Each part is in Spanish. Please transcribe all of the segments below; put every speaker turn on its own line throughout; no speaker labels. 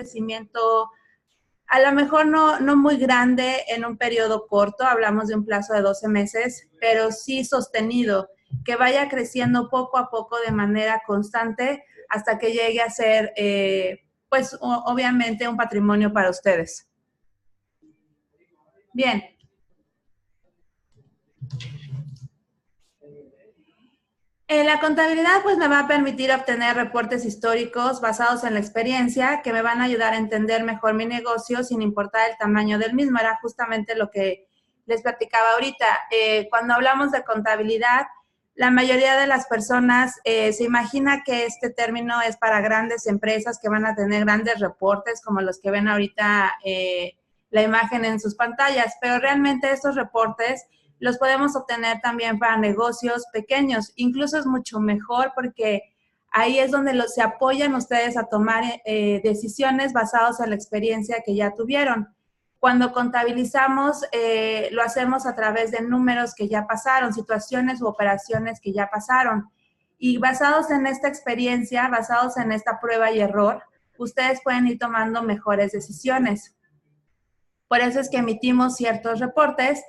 crecimiento a lo mejor no muy grande en un periodo corto, hablamos de un plazo de 12 meses, pero sí sostenido, que vaya creciendo poco a poco de manera constante hasta que llegue a ser, pues, obviamente un patrimonio para ustedes. Bien. La contabilidad pues me va a permitir obtener reportes históricos basados en la experiencia que me van a ayudar a entender mejor mi negocio sin importar el tamaño del mismo. Era justamente lo que les platicaba ahorita. Cuando hablamos de contabilidad, la mayoría de las personas se imagina que este término es para grandes empresas que van a tener grandes reportes como los que ven ahorita la imagen en sus pantallas, pero realmente estos reportes los podemos obtener también para negocios pequeños. Incluso es mucho mejor porque ahí es donde se apoyan ustedes a tomar decisiones basadas en la experiencia que ya tuvieron. Cuando contabilizamos, lo hacemos a través de números que ya pasaron, situaciones u operaciones que ya pasaron. Y basados en esta experiencia, basados en esta prueba y error, ustedes pueden ir tomando mejores decisiones. Por eso es que emitimos ciertos reportes,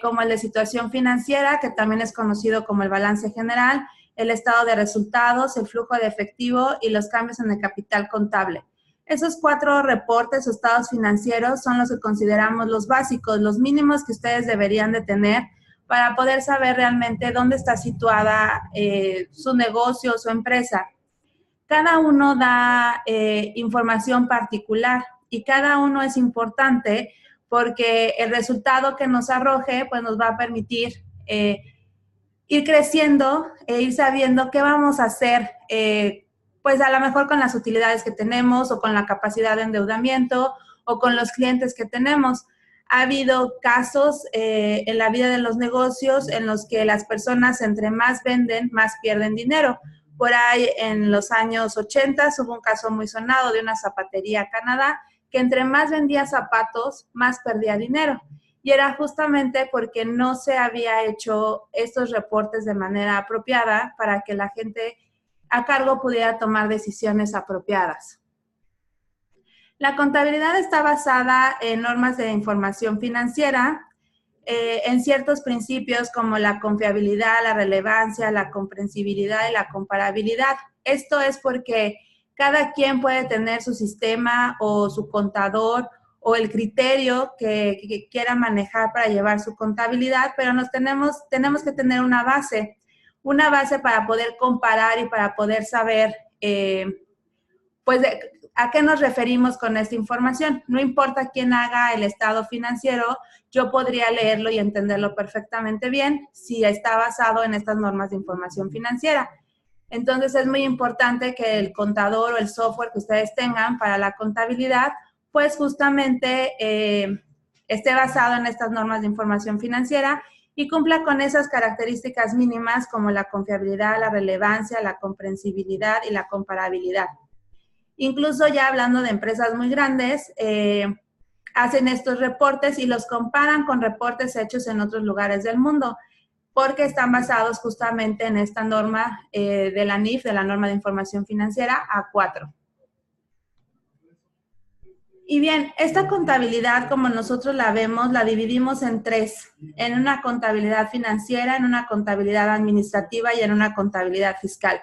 como el de situación financiera, que también es conocido como el balance general, el estado de resultados, el flujo de efectivo y los cambios en el capital contable. Esos 4 reportes o estados financieros son los que consideramos los básicos, los mínimos que ustedes deberían de tener para poder saber realmente dónde está situada su negocio o su empresa. Cada uno da información particular y cada uno es importante porque el resultado que nos arroje pues nos va a permitir ir creciendo e ir sabiendo qué vamos a hacer, pues a lo mejor con las utilidades que tenemos o con la capacidad de endeudamiento o con los clientes que tenemos. Ha habido casos en la vida de los negocios en los que las personas entre más venden, más pierden dinero. Por ahí en los años 80 hubo un caso muy sonado de una zapatería Canadá que entre más vendía zapatos, más perdía dinero. Y era justamente porque no se había hecho estos reportes de manera apropiada para que la gente a cargo pudiera tomar decisiones apropiadas. La contabilidad está basada en normas de información financiera, en ciertos principios como la confiabilidad, la relevancia, la comprensibilidad y la comparabilidad. Esto es porque cada quien puede tener su sistema o su contador o el criterio que quiera manejar para llevar su contabilidad, pero tenemos que tener una base para poder comparar y para poder saber, pues, ¿a qué nos referimos con esta información? No importa quién haga el estado financiero, yo podría leerlo y entenderlo perfectamente bien si está basado en estas normas de información financiera. Entonces, es muy importante que el contador o el software que ustedes tengan para la contabilidad, pues justamente esté basado en estas normas de información financiera y cumpla con esas características mínimas como la confiabilidad, la relevancia, la comprensibilidad y la comparabilidad. Incluso ya hablando de empresas muy grandes, hacen estos reportes y los comparan con reportes hechos en otros lugares del mundo, porque están basados justamente en esta norma de la NIF, de la norma de información financiera A4. Y bien, esta contabilidad, como nosotros la vemos, la dividimos en 3, en una contabilidad financiera, en una contabilidad administrativa y en una contabilidad fiscal.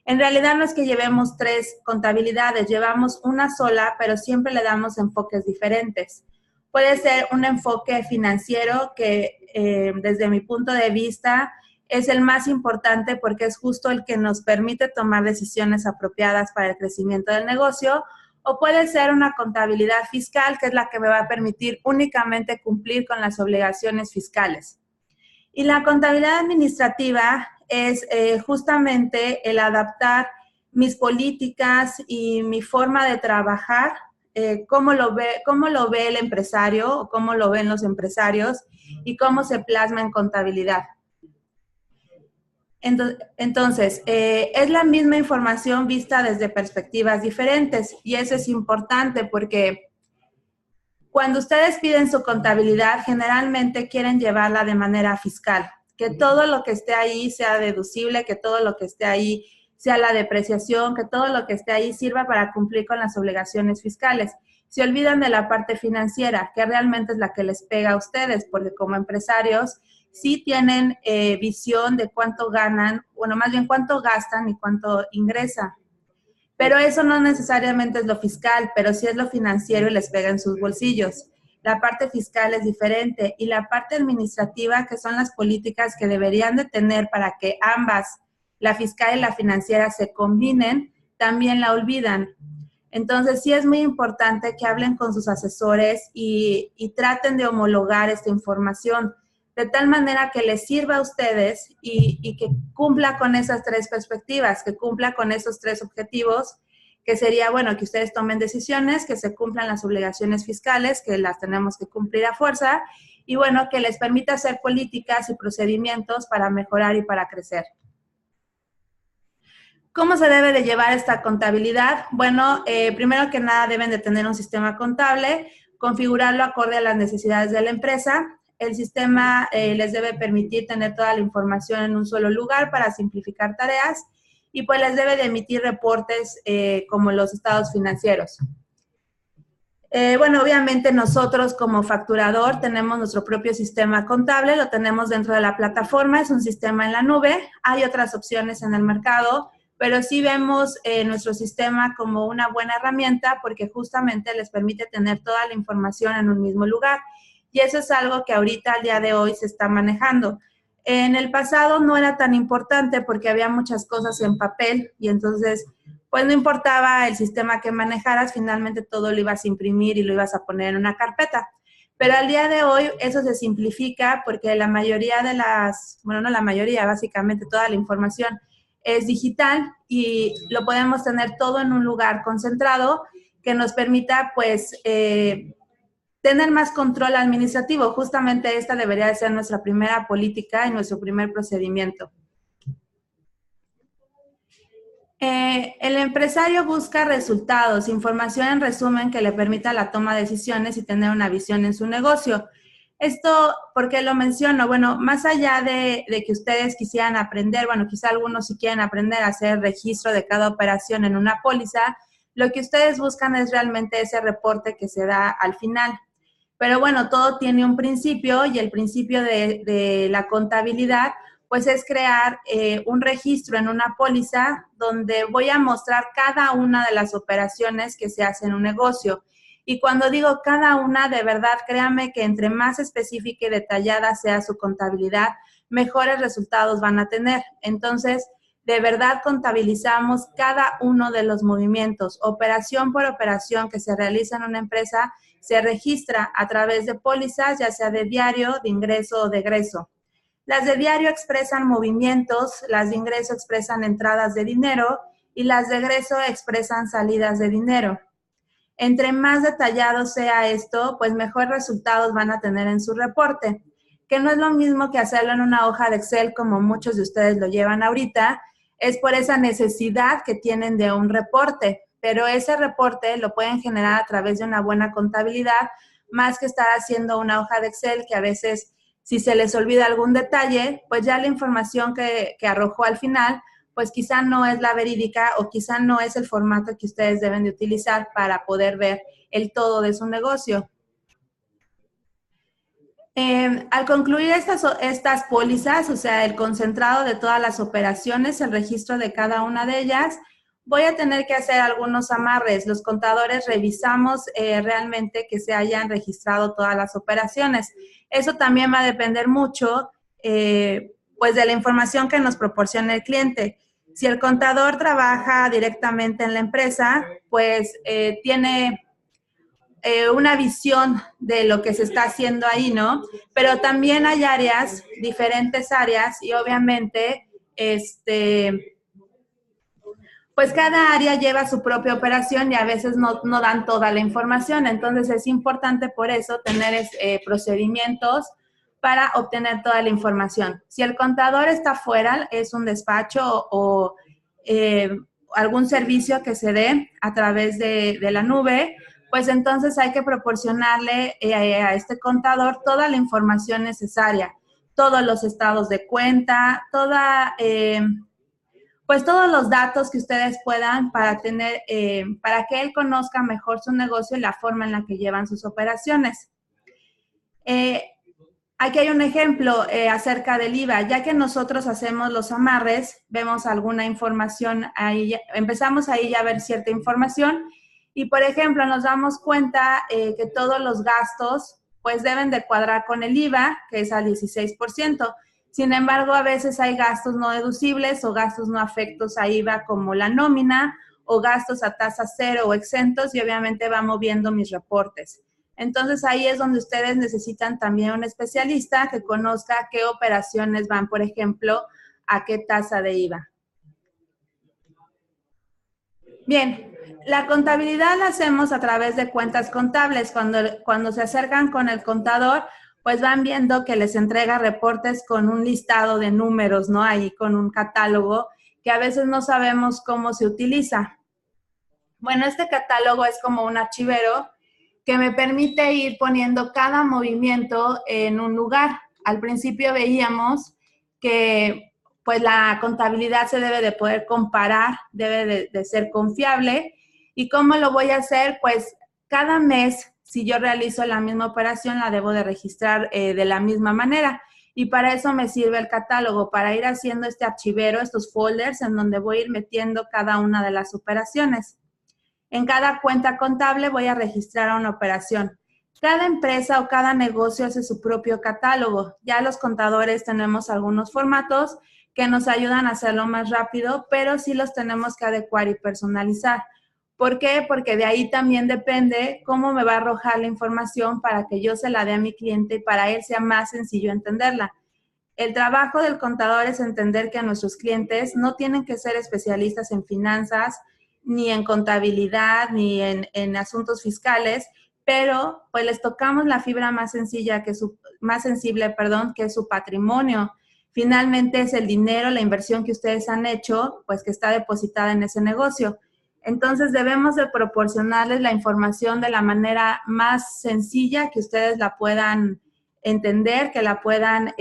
En realidad no es que llevemos 3 contabilidades, llevamos una sola, pero siempre le damos enfoques diferentes. Puede ser un enfoque financiero que desde mi punto de vista es el más importante porque es justo el que nos permite tomar decisiones apropiadas para el crecimiento del negocio, o puede ser una contabilidad fiscal que es la que me va a permitir únicamente cumplir con las obligaciones fiscales. Y la contabilidad administrativa es justamente el adaptar mis políticas y mi forma de trabajar, cómo lo ve el empresario o cómo lo ven los empresarios y cómo se plasma en contabilidad. Entonces, es la misma información vista desde perspectivas diferentes y eso es importante porque cuando ustedes piden su contabilidad, generalmente quieren llevarla de manera fiscal, que todo lo que esté ahí sea deducible, que todo lo que esté ahí sea la depreciación, que todo lo que esté ahí sirva para cumplir con las obligaciones fiscales. Se olvidan de la parte financiera, que realmente es la que les pega a ustedes, porque como empresarios sí tienen visión de cuánto ganan, bueno, más bien cuánto gastan y cuánto ingresan. Pero eso no necesariamente es lo fiscal, pero sí es lo financiero y les pega en sus bolsillos. La parte fiscal es diferente y la parte administrativa, que son las políticas que deberían de tener para que ambas, la fiscal y la financiera, se combinen, también la olvidan. Entonces, sí es muy importante que hablen con sus asesores y traten de homologar esta información de tal manera que les sirva a ustedes y que cumpla con esas tres perspectivas, que cumpla con esos tres objetivos, que sería, bueno, que ustedes tomen decisiones, que se cumplan las obligaciones fiscales, que las tenemos que cumplir a fuerza, y bueno, que les permita hacer políticas y procedimientos para mejorar y para crecer. ¿Cómo se debe de llevar esta contabilidad? Bueno, primero que nada deben de tener un sistema contable, configurarlo acorde a las necesidades de la empresa. El sistema les debe permitir tener toda la información en un solo lugar para simplificar tareas y pues les debe de emitir reportes como los estados financieros. Bueno, obviamente nosotros como facturador tenemos nuestro propio sistema contable, lo tenemos dentro de la plataforma, es un sistema en la nube. Hay otras opciones en el mercado, pero sí vemos nuestro sistema como una buena herramienta porque justamente les permite tener toda la información en un mismo lugar. Y eso es algo que ahorita, al día de hoy, se está manejando. En el pasado no era tan importante porque había muchas cosas en papel y entonces pues no importaba el sistema que manejaras, finalmente todo lo ibas a imprimir y lo ibas a poner en una carpeta. Pero al día de hoy eso se simplifica porque la mayoría de las, bueno, no la mayoría, básicamente toda la información es digital y lo podemos tener todo en un lugar concentrado que nos permita pues tener más control administrativo. Justamente esta debería de ser nuestra primera política y nuestro primer procedimiento. El empresario busca resultados, información en resumen que le permita la toma de decisiones y tener una visión en su negocio. Esto, ¿por qué lo menciono? Bueno, más allá de que ustedes quisieran aprender, bueno, quizá algunos sí quieren aprender a hacer registro de cada operación en una póliza, lo que ustedes buscan es realmente ese reporte que se da al final. Pero bueno, todo tiene un principio y el principio de la contabilidad pues es crear un registro en una póliza donde voy a mostrar cada una de las operaciones que se hacen en un negocio. Y cuando digo cada una, de verdad, créanme que entre más específica y detallada sea su contabilidad, mejores resultados van a tener. Entonces, de verdad contabilizamos cada uno de los movimientos, operación por operación que se realiza en una empresa, se registra a través de pólizas, ya sea de diario, de ingreso o de egreso. Las de diario expresan movimientos, las de ingreso expresan entradas de dinero y las de egreso expresan salidas de dinero. Entre más detallado sea esto, pues mejores resultados van a tener en su reporte, que no es lo mismo que hacerlo en una hoja de Excel como muchos de ustedes lo llevan ahorita, es por esa necesidad que tienen de un reporte, pero ese reporte lo pueden generar a través de una buena contabilidad, más que estar haciendo una hoja de Excel que a veces, si se les olvida algún detalle, pues ya la información que arrojó al final, pues quizá no es la verídica o quizá no es el formato que ustedes deben de utilizar para poder ver el todo de su negocio. Al concluir estas pólizas, o sea, el concentrado de todas las operaciones, el registro de cada una de ellas, voy a tener que hacer algunos amarres. Los contadores revisamos realmente que se hayan registrado todas las operaciones. Eso también va a depender mucho, pues, de la información que nos proporcione el cliente. Si el contador trabaja directamente en la empresa, pues tiene una visión de lo que se está haciendo ahí, ¿no? Pero también hay áreas, diferentes áreas, y obviamente, pues cada área lleva su propia operación y a veces no dan toda la información. Entonces es importante por eso tener procedimientos para obtener toda la información. Si el contador está fuera, es un despacho o algún servicio que se dé a través de la nube, pues entonces hay que proporcionarle a este contador toda la información necesaria, todos los estados de cuenta, pues todos los datos que ustedes puedan para tener, para que él conozca mejor su negocio y la forma en la que llevan sus operaciones. Aquí hay un ejemplo acerca del IVA. Ya que nosotros hacemos los amarres, vemos alguna información ahí, empezamos ahí ya a ver cierta información y, por ejemplo, nos damos cuenta que todos los gastos pues deben de cuadrar con el IVA, que es al 16%. Sin embargo, a veces hay gastos no deducibles o gastos no afectos a IVA como la nómina o gastos a tasa cero o exentos y obviamente va moviendo mis reportes. Entonces, ahí es donde ustedes necesitan también un especialista que conozca qué operaciones van, por ejemplo, a qué tasa de IVA. Bien, la contabilidad la hacemos a través de cuentas contables. Cuando se acercan con el contador, pues van viendo que les entrega reportes con un listado de números, ¿no? Ahí con un catálogo que a veces no sabemos cómo se utiliza. Bueno, este catálogo es como un archivero que me permite ir poniendo cada movimiento en un lugar. Al principio veíamos que pues la contabilidad se debe de poder comparar, debe de ser confiable. ¿Y cómo lo voy a hacer? Pues cada mes, si yo realizo la misma operación, la debo de registrar de la misma manera. Y para eso me sirve el catálogo, para ir haciendo este archivero, estos folders en donde voy a ir metiendo cada una de las operaciones. En cada cuenta contable voy a registrar una operación. Cada empresa o cada negocio hace su propio catálogo. Ya los contadores tenemos algunos formatos que nos ayudan a hacerlo más rápido, pero sí los tenemos que adecuar y personalizar. ¿Por qué? Porque de ahí también depende cómo me va a arrojar la información para que yo se la dé a mi cliente y para él sea más sencillo entenderla. El trabajo del contador es entender que nuestros clientes no tienen que ser especialistas en finanzas, ni en contabilidad, ni en asuntos fiscales, pero pues les tocamos la fibra más sencilla, más sensible, perdón, que es su patrimonio. Finalmente es el dinero, la inversión que ustedes han hecho, pues que está depositada en ese negocio. Entonces debemos de proporcionarles la información de la manera más sencilla que ustedes la puedan entender, que la puedan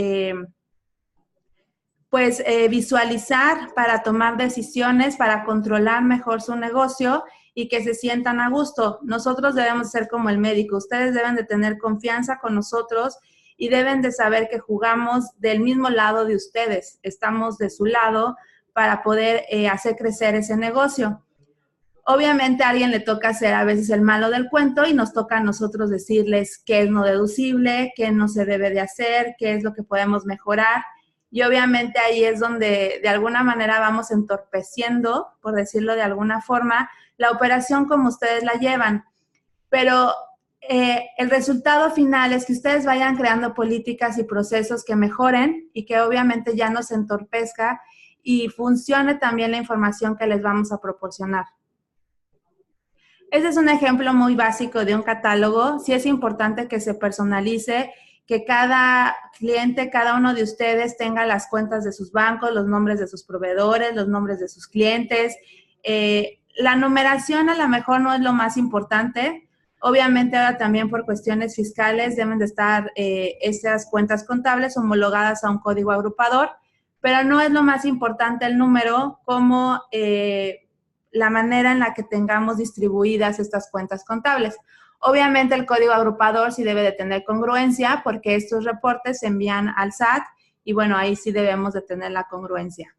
visualizar para tomar decisiones, para controlar mejor su negocio y que se sientan a gusto. Nosotros debemos ser como el médico. Ustedes deben de tener confianza con nosotros y deben de saber que jugamos del mismo lado de ustedes. Estamos de su lado para poder hacer crecer ese negocio. Obviamente a alguien le toca ser a veces el malo del cuento y nos toca a nosotros decirles qué es no deducible, qué no se debe de hacer, qué es lo que podemos mejorar. Y obviamente ahí es donde de alguna manera vamos entorpeciendo, por decirlo de alguna forma, la operación como ustedes la llevan. Pero el resultado final es que ustedes vayan creando políticas y procesos que mejoren y que obviamente ya no se entorpezca y funcione también la información que les vamos a proporcionar. Este es un ejemplo muy básico de un catálogo. Sí es importante que se personalice, que cada cliente, cada uno de ustedes tenga las cuentas de sus bancos, los nombres de sus proveedores, los nombres de sus clientes. La numeración a lo mejor no es lo más importante. Obviamente ahora también por cuestiones fiscales deben de estar estas cuentas contables homologadas a un código agrupador, pero no es lo más importante el número como la manera en la que tengamos distribuidas estas cuentas contables. Obviamente el código agrupador sí debe de tener congruencia porque estos reportes se envían al SAT y bueno, ahí sí debemos de tener la congruencia.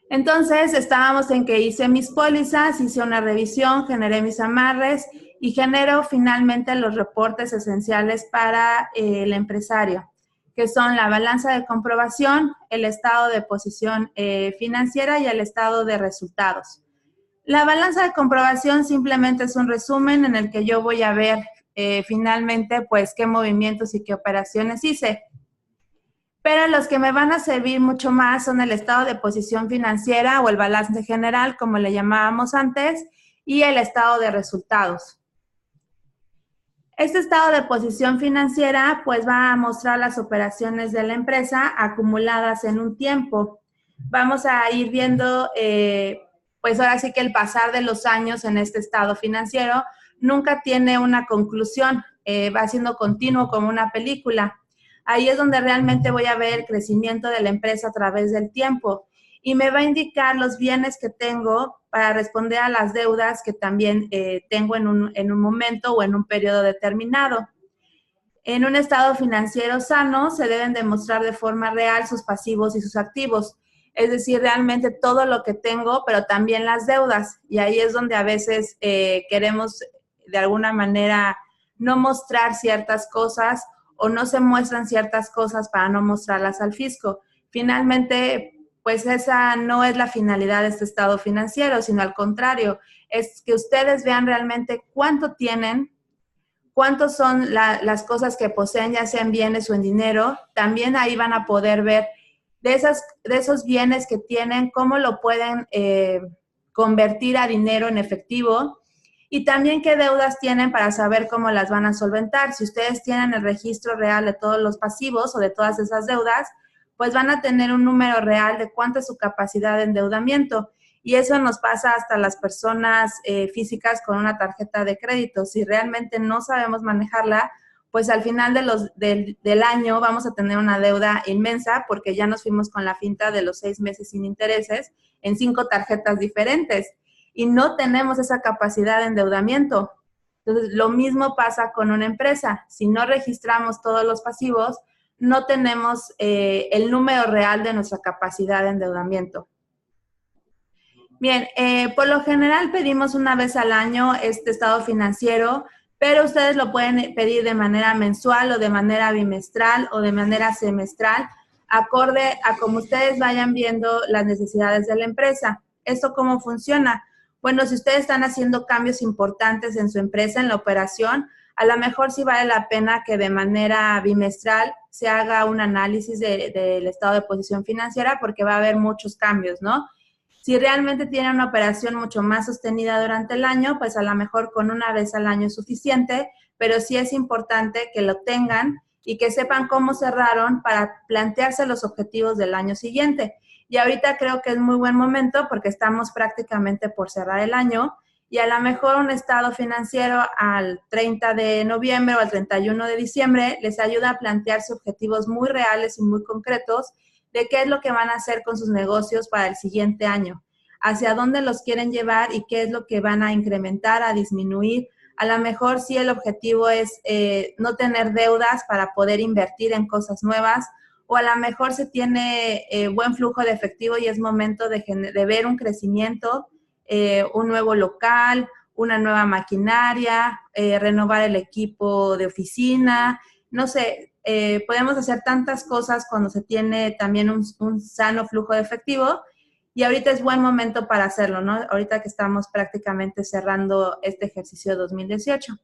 Entonces, estábamos en que hice mis pólizas, hice una revisión, generé mis amarres y genero finalmente los reportes esenciales para el empresario, que son la balanza de comprobación, el estado de posición financiera y el estado de resultados. La balanza de comprobación simplemente es un resumen en el que yo voy a ver finalmente pues qué movimientos y qué operaciones hice. Pero los que me van a servir mucho más son el estado de posición financiera o el balance general, como le llamábamos antes, y el estado de resultados. Este estado de posición financiera pues va a mostrar las operaciones de la empresa acumuladas en un tiempo. Vamos a ir viendo pues ahora sí que el pasar de los años en este estado financiero nunca tiene una conclusión, va siendo continuo como una película. Ahí es donde realmente voy a ver el crecimiento de la empresa a través del tiempo. y me va a indicar los bienes que tengo para responder a las deudas que también tengo en un momento o en un periodo determinado. En un estado financiero sano se deben demostrar de forma real sus pasivos y sus activos, es decir, realmente todo lo que tengo, pero también las deudas. Y ahí es donde a veces queremos de alguna manera no mostrar ciertas cosas o no se muestran ciertas cosas para no mostrarlas al fisco. Finalmente, pues esa no es la finalidad de este estado financiero, sino al contrario, es que ustedes vean realmente cuánto tienen, cuántos son las cosas que poseen, ya sean bienes o en dinero. También ahí van a poder ver de esos bienes que tienen, cómo lo pueden convertir a dinero en efectivo y también qué deudas tienen para saber cómo las van a solventar. Si ustedes tienen el registro real de todos los pasivos o de todas esas deudas, pues van a tener un número real de cuánta es su capacidad de endeudamiento. Y eso nos pasa hasta las personas físicas con una tarjeta de crédito. Si realmente no sabemos manejarla, pues al final del año vamos a tener una deuda inmensa porque ya nos fuimos con la finta de los 6 meses sin intereses en 5 tarjetas diferentes y no tenemos esa capacidad de endeudamiento. Entonces, lo mismo pasa con una empresa. Si no registramos todos los pasivos, no tenemos el número real de nuestra capacidad de endeudamiento. Bien, por lo general pedimos una vez al año este estado financiero, pero ustedes lo pueden pedir de manera mensual o de manera bimestral o de manera semestral, acorde a cómo ustedes vayan viendo las necesidades de la empresa. ¿Esto cómo funciona? Bueno, si ustedes están haciendo cambios importantes en su empresa, en la operación, a lo mejor sí vale la pena que de manera bimestral se haga un análisis del estado de posición financiera porque va a haber muchos cambios, ¿no? Si realmente tienen una operación mucho más sostenida durante el año, pues a lo mejor con una vez al año es suficiente, pero sí es importante que lo tengan y que sepan cómo cerraron para plantearse los objetivos del año siguiente. Y ahorita creo que es muy buen momento porque estamos prácticamente por cerrar el año y a lo mejor un estado financiero al 30 de noviembre o al 31 de diciembre les ayuda a plantearse objetivos muy reales y muy concretos de qué es lo que van a hacer con sus negocios para el siguiente año, hacia dónde los quieren llevar y qué es lo que van a incrementar, a disminuir. A lo mejor sí el objetivo es no tener deudas para poder invertir en cosas nuevas, o a lo mejor se tiene buen flujo de efectivo y es momento de ver un crecimiento, un nuevo local, una nueva maquinaria, renovar el equipo de oficina, no sé. Podemos hacer tantas cosas cuando se tiene también un sano flujo de efectivo y ahorita es buen momento para hacerlo, ¿no? Ahorita que estamos prácticamente cerrando este ejercicio 2018.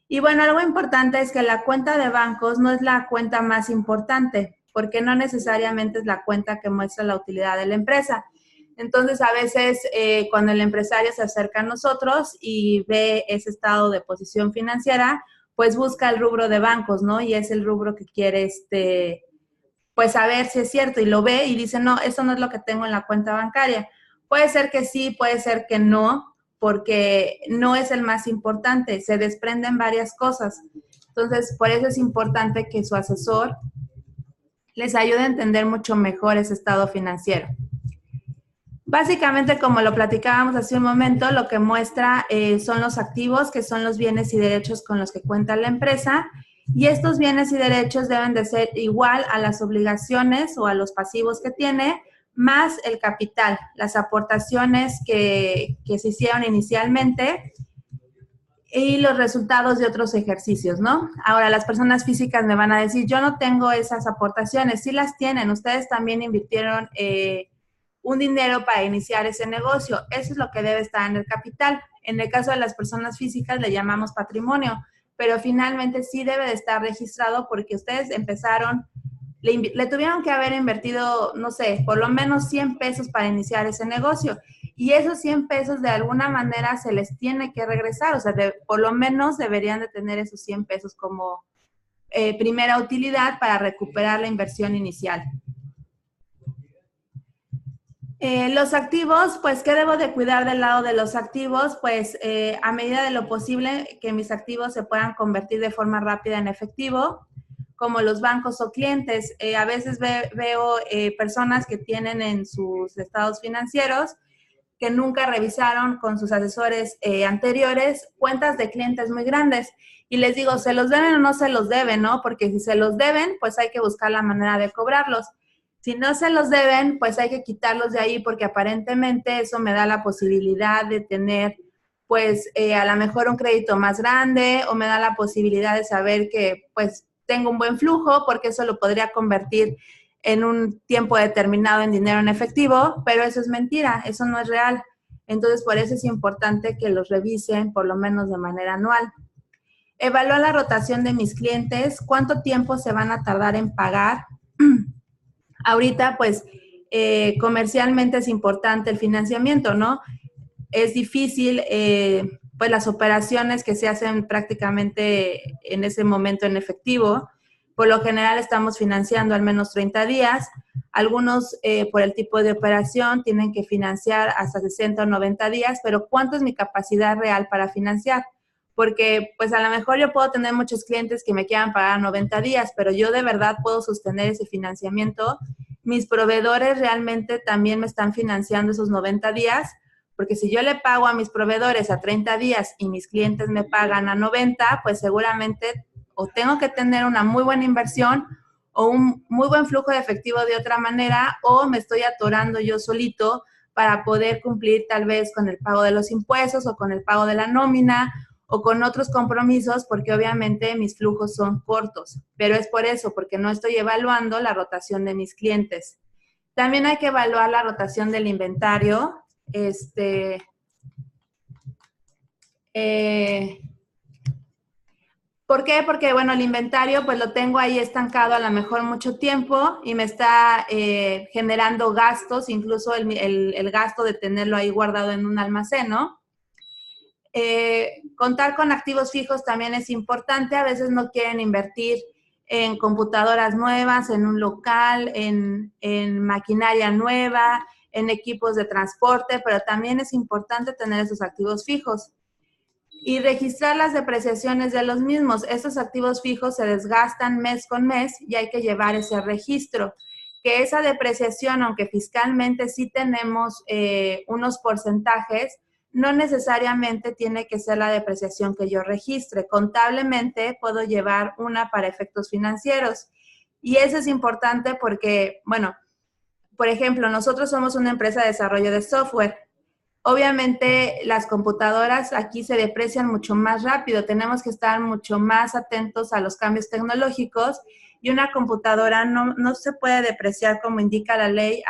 Y bueno, algo importante es que la cuenta de bancos no es la cuenta más importante, porque no necesariamente es la cuenta que muestra la utilidad de la empresa. Entonces, a veces cuando el empresario se acerca a nosotros y ve ese estado de posición financiera, pues busca el rubro de bancos, ¿no? Y es el rubro que quiere, pues saber si es cierto y lo ve y dice, no, eso no es lo que tengo en la cuenta bancaria. Puede ser que sí, puede ser que no, porque no es el más importante, se desprenden varias cosas. Entonces, por eso es importante que su asesor les ayude a entender mucho mejor ese estado financiero. Básicamente, como lo platicábamos hace un momento, lo que muestra son los activos, que son los bienes y derechos con los que cuenta la empresa, y estos bienes y derechos deben de ser igual a las obligaciones o a los pasivos que tiene, más el capital, las aportaciones que se hicieron inicialmente y los resultados de otros ejercicios, ¿no? Ahora, las personas físicas me van a decir, yo no tengo esas aportaciones. Sí las tienen, ustedes también invirtieron un dinero para iniciar ese negocio. Eso es lo que debe estar en el capital. En el caso de las personas físicas le llamamos patrimonio, pero finalmente sí debe de estar registrado porque ustedes empezaron, le tuvieron que haber invertido, no sé, por lo menos 100 pesos para iniciar ese negocio. Y esos 100 pesos de alguna manera se les tiene que regresar, o sea, por lo menos deberían de tener esos 100 pesos como primera utilidad para recuperar la inversión inicial. Los activos, pues, ¿qué debo de cuidar del lado de los activos? Pues, a medida de lo posible, que mis activos se puedan convertir de forma rápida en efectivo. como los bancos o clientes. A veces veo personas que tienen en sus estados financieros que nunca revisaron con sus asesores anteriores cuentas de clientes muy grandes. Y les digo, ¿se los deben o no se los deben, no? Porque si se los deben, pues hay que buscar la manera de cobrarlos. Si no se los deben, pues hay que quitarlos de ahí porque aparentemente eso me da la posibilidad de tener, pues, a lo mejor un crédito más grande o me da la posibilidad de saber que, pues, tengo un buen flujo porque eso lo podría convertir en un tiempo determinado en dinero en efectivo, pero eso es mentira, eso no es real. Entonces, por eso es importante que los revisen por lo menos de manera anual. Evaluar la rotación de mis clientes, cuánto tiempo se van a tardar en pagar. Ahorita, pues, comercialmente es importante el financiamiento, ¿no? Es difícil, pues, las operaciones que se hacen prácticamente en ese momento en efectivo. Por lo general estamos financiando al menos 30 días. Algunos, por el tipo de operación, tienen que financiar hasta 60 o 90 días, pero ¿cuánto es mi capacidad real para financiar? Porque, pues, a lo mejor yo puedo tener muchos clientes que me quieran pagar 90 días, pero yo de verdad puedo sostener ese financiamiento. Mis proveedores realmente también me están financiando esos 90 días, porque si yo le pago a mis proveedores a 30 días y mis clientes me pagan a 90, pues seguramente o tengo que tener una muy buena inversión o un muy buen flujo de efectivo de otra manera, o me estoy atorando yo solito para poder cumplir tal vez con el pago de los impuestos o con el pago de la nómina o con otros compromisos, porque obviamente mis flujos son cortos. Pero es por eso, porque no estoy evaluando la rotación de mis clientes. También hay que evaluar la rotación del inventario. ¿Por qué? Porque, bueno, el inventario pues lo tengo ahí estancado a lo mejor mucho tiempo y me está generando gastos, incluso el gasto de tenerlo ahí guardado en un almacén, ¿no? Contar con activos fijos también es importante. A veces no quieren invertir en computadoras nuevas, en un local, en maquinaria nueva, en equipos de transporte, pero también es importante tener esos activos fijos. Y registrar las depreciaciones de los mismos. Estos activos fijos se desgastan mes con mes y hay que llevar ese registro. Que esa depreciación, aunque fiscalmente sí tenemos unos porcentajes, no necesariamente tiene que ser la depreciación que yo registre. Contablemente puedo llevar una para efectos financieros. Y eso es importante porque, bueno, por ejemplo, nosotros somos una empresa de desarrollo de software. Obviamente las computadoras aquí se deprecian mucho más rápido, tenemos que estar mucho más atentos a los cambios tecnológicos y una computadora no se puede depreciar como indica la ley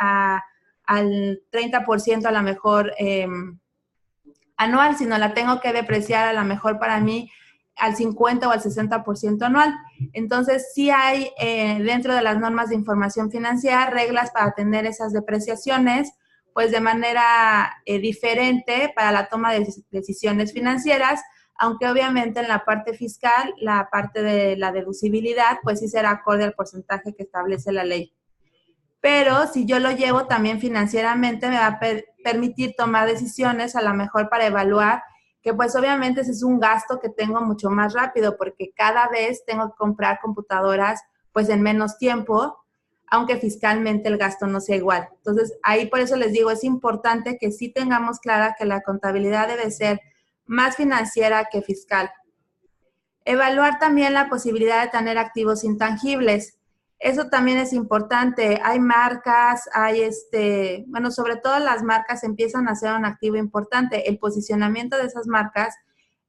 al 30% a lo mejor anual, sino la tengo que depreciar a lo mejor para mí al 50 o al 60% anual. Entonces, sí hay dentro de las normas de información financiera reglas para tener esas depreciaciones, pues de manera diferente para la toma de decisiones financieras, aunque obviamente en la parte fiscal, la parte de la deducibilidad, pues sí será acorde al porcentaje que establece la ley. Pero si yo lo llevo también financieramente, me va a permitir tomar decisiones a lo mejor para evaluar que pues obviamente ese es un gasto que tengo mucho más rápido porque cada vez tengo que comprar computadoras pues en menos tiempo, aunque fiscalmente el gasto no sea igual. Entonces, ahí por eso les digo, es importante que sí tengamos clara que la contabilidad debe ser más financiera que fiscal. Evaluar también la posibilidad de tener activos intangibles. Eso también es importante. Hay marcas, hay bueno, sobre todo las marcas empiezan a ser un activo importante. El posicionamiento de esas marcas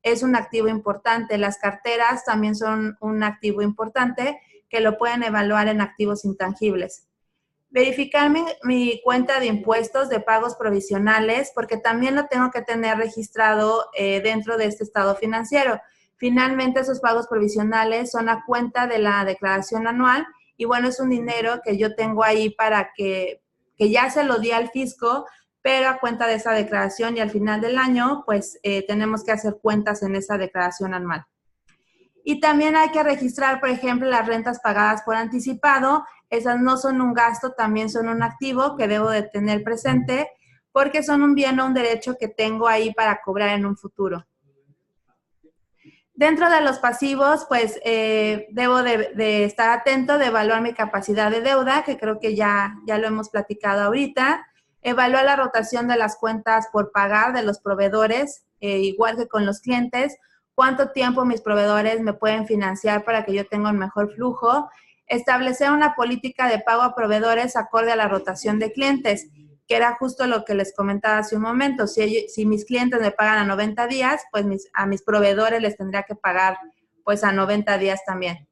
es un activo importante. Las carteras también son un activo importante que lo pueden evaluar en activos intangibles. Verificar mi cuenta de impuestos de pagos provisionales, porque también lo tengo que tener registrado dentro de este estado financiero. Finalmente, esos pagos provisionales son a cuenta de la declaración anual y bueno, es un dinero que yo tengo ahí para que ya se lo di al fisco, pero a cuenta de esa declaración y al final del año, pues tenemos que hacer cuentas en esa declaración anual. Y también hay que registrar, por ejemplo, las rentas pagadas por anticipado. Esas no son un gasto, también son un activo que debo de tener presente porque son un bien o un derecho que tengo ahí para cobrar en un futuro. Dentro de los pasivos, pues debo de estar atento, de evaluar mi capacidad de deuda, que creo que ya lo hemos platicado ahorita. Evaluar la rotación de las cuentas por pagar de los proveedores, igual que con los clientes. Cuánto tiempo mis proveedores me pueden financiar para que yo tenga un mejor flujo. Establecer una política de pago a proveedores acorde a la rotación de clientes, que era justo lo que les comentaba hace un momento. Si mis clientes me pagan a 90 días, pues a mis proveedores les tendría que pagar pues a 90 días también.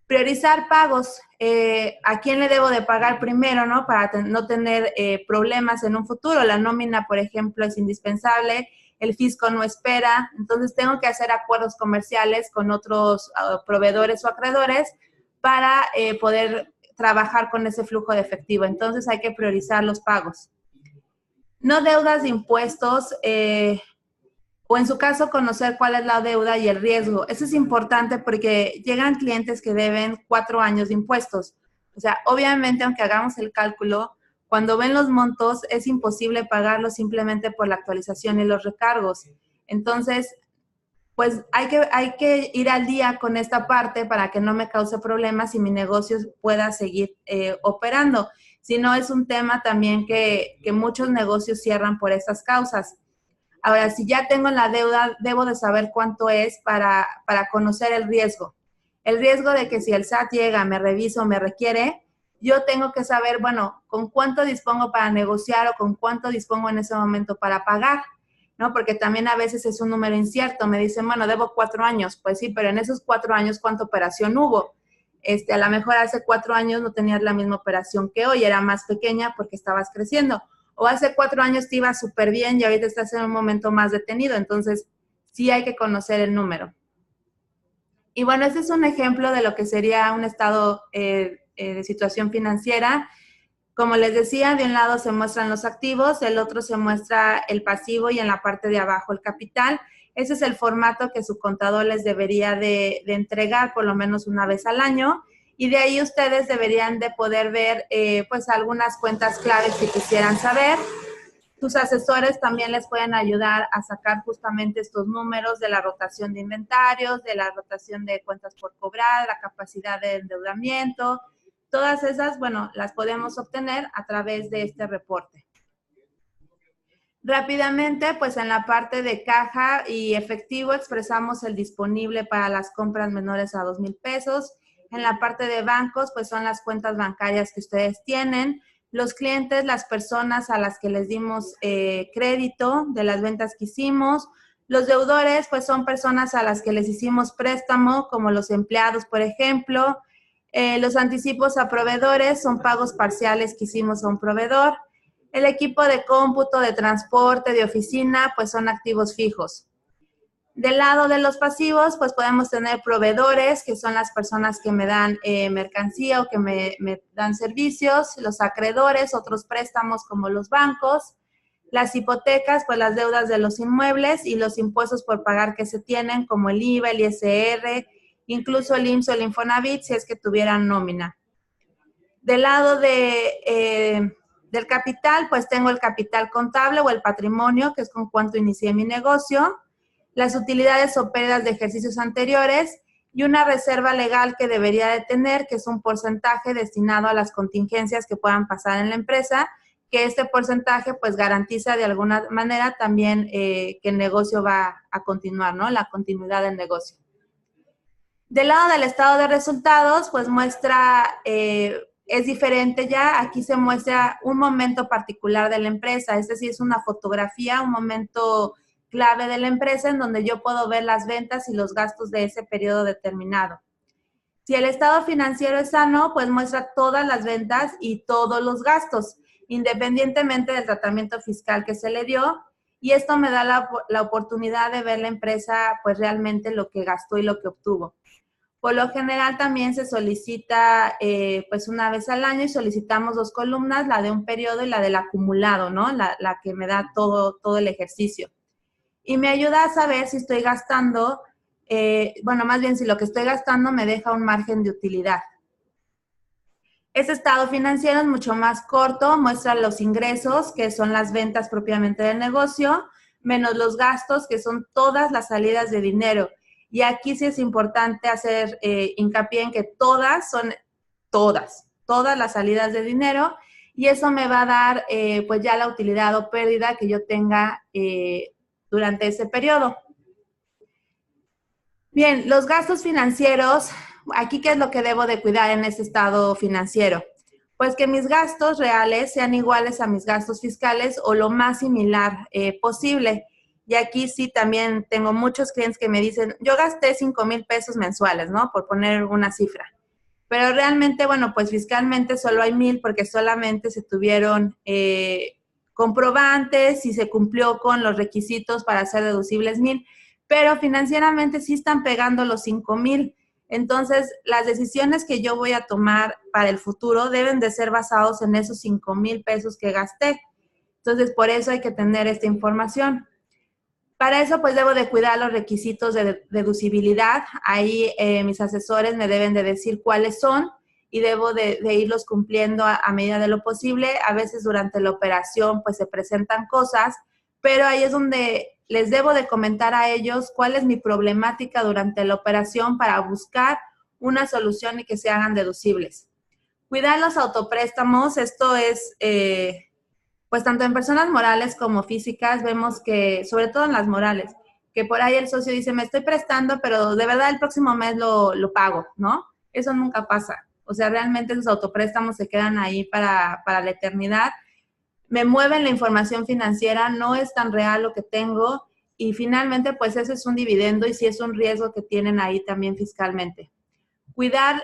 Priorizar pagos. ¿A quién le debo de pagar primero, no? Para no tener problemas en un futuro. La nómina, por ejemplo, es indispensable. El fisco no espera. Entonces, tengo que hacer acuerdos comerciales con otros proveedores o acreedores para poder trabajar con ese flujo de efectivo. Entonces, hay que priorizar los pagos. No deudas de impuestos, o en su caso, conocer cuál es la deuda y el riesgo. Eso es importante porque llegan clientes que deben 4 años de impuestos. O sea, obviamente, aunque hagamos el cálculo, cuando ven los montos, es imposible pagarlos simplemente por la actualización y los recargos. Entonces, pues hay que ir al día con esta parte para que no me cause problemas y mi negocio pueda seguir operando. Si no, es un tema también que muchos negocios cierran por estas causas. Ahora, si ya tengo la deuda, debo de saber cuánto es para conocer el riesgo. El riesgo de que si el SAT llega, me revisa o me requiere, yo tengo que saber, bueno, con cuánto dispongo para negociar o con cuánto dispongo en ese momento para pagar, ¿no? Porque también a veces es un número incierto. Me dicen, bueno, debo 4 años. Pues sí, pero en esos 4 años, ¿cuánta operación hubo? A lo mejor hace 4 años no tenías la misma operación que hoy, era más pequeña porque estabas creciendo. O hace 4 años te iba súper bien y ahorita estás en un momento más detenido. Entonces, sí hay que conocer el número. Y bueno, este es un ejemplo de lo que sería un estado de situación financiera. Como les decía, de un lado se muestran los activos, del otro se muestra el pasivo y en la parte de abajo el capital. Ese es el formato que su contador les debería de entregar por lo menos una vez al año. Y de ahí ustedes deberían de poder ver pues algunas cuentas claves que quisieran saber. Tus asesores también les pueden ayudar a sacar justamente estos números de la rotación de inventarios, de la rotación de cuentas por cobrar, la capacidad de endeudamiento. Todas esas, bueno, las podemos obtener a través de este reporte. Rápidamente, pues en la parte de caja y efectivo expresamos el disponible para las compras menores a 2,000 pesos. En la parte de bancos, pues son las cuentas bancarias que ustedes tienen. Los clientes, las personas a las que les dimos crédito de las ventas que hicimos. Los deudores, pues son personas a las que les hicimos préstamo, como los empleados, por ejemplo. Los anticipos a proveedores son pagos parciales que hicimos a un proveedor. El equipo de cómputo, de transporte, de oficina, pues son activos fijos. Del lado de los pasivos, pues podemos tener proveedores, que son las personas que me dan mercancía o que me dan servicios, los acreedores, otros préstamos como los bancos, las hipotecas, pues las deudas de los inmuebles y los impuestos por pagar que se tienen, como el IVA, el ISR, incluso el IMSS o el Infonavit, si es que tuvieran nómina. Del lado del capital, pues tengo el capital contable o el patrimonio, que es con cuánto inicié mi negocio, las utilidades o pérdidas de ejercicios anteriores y una reserva legal que debería de tener, que es un porcentaje destinado a las contingencias que puedan pasar en la empresa, que este porcentaje pues garantiza de alguna manera también que el negocio va a continuar, ¿no? La continuidad del negocio. Del lado del estado de resultados, pues muestra, es diferente ya, aquí se muestra un momento particular de la empresa, es decir, es una fotografía, un momento clave de la empresa en donde yo puedo ver las ventas y los gastos de ese periodo determinado. Si el estado financiero es sano, pues muestra todas las ventas y todos los gastos, independientemente del tratamiento fiscal que se le dio, y esto me da la oportunidad de ver la empresa pues realmente lo que gastó y lo que obtuvo. Por lo general también se solicita pues una vez al año y solicitamos 2 columnas, la de un periodo y la del acumulado, ¿no? La que me da todo el ejercicio. Y me ayuda a saber si estoy gastando, bueno, más bien si lo que estoy gastando me deja un margen de utilidad. Este estado financiero es mucho más corto, muestra los ingresos, que son las ventas propiamente del negocio, menos los gastos, que son todas las salidas de dinero. Y aquí sí es importante hacer hincapié en que todas son todas las salidas de dinero, y eso me va a dar pues ya la utilidad o pérdida que yo tenga durante ese periodo. Bien, los gastos financieros, aquí ¿qué es lo que debo de cuidar en este estado financiero? Pues que mis gastos reales sean iguales a mis gastos fiscales o lo más similar posible. Y aquí sí también tengo muchos clientes que me dicen, yo gasté 5,000 pesos mensuales, ¿no? Por poner una cifra. Pero realmente, bueno, pues fiscalmente solo hay 1,000 porque solamente se tuvieron comprobantes y se cumplió con los requisitos para hacer deducibles 1,000, pero financieramente sí están pegando los 5,000. Entonces, las decisiones que yo voy a tomar para el futuro deben de ser basados en esos 5,000 pesos que gasté. Entonces, por eso hay que tener esta información. Para eso, pues, debo de cuidar los requisitos de deducibilidad. Ahí mis asesores me deben de decir cuáles son y debo de irlos cumpliendo a medida de lo posible. A veces durante la operación, pues, se presentan cosas, pero ahí es donde les debo de comentar a ellos cuál es mi problemática durante la operación para buscar una solución y que se hagan deducibles. Cuidar los autopréstamos, esto es... pues tanto en personas morales como físicas vemos que, sobre todo en las morales, que por ahí el socio dice, me estoy prestando, pero de verdad el próximo mes lo pago, ¿no? Eso nunca pasa. O sea, realmente esos autopréstamos se quedan ahí para la eternidad. Me mueven la información financiera, no es tan real lo que tengo y finalmente pues eso es un dividendo y sí es un riesgo que tienen ahí también fiscalmente. Cuidar...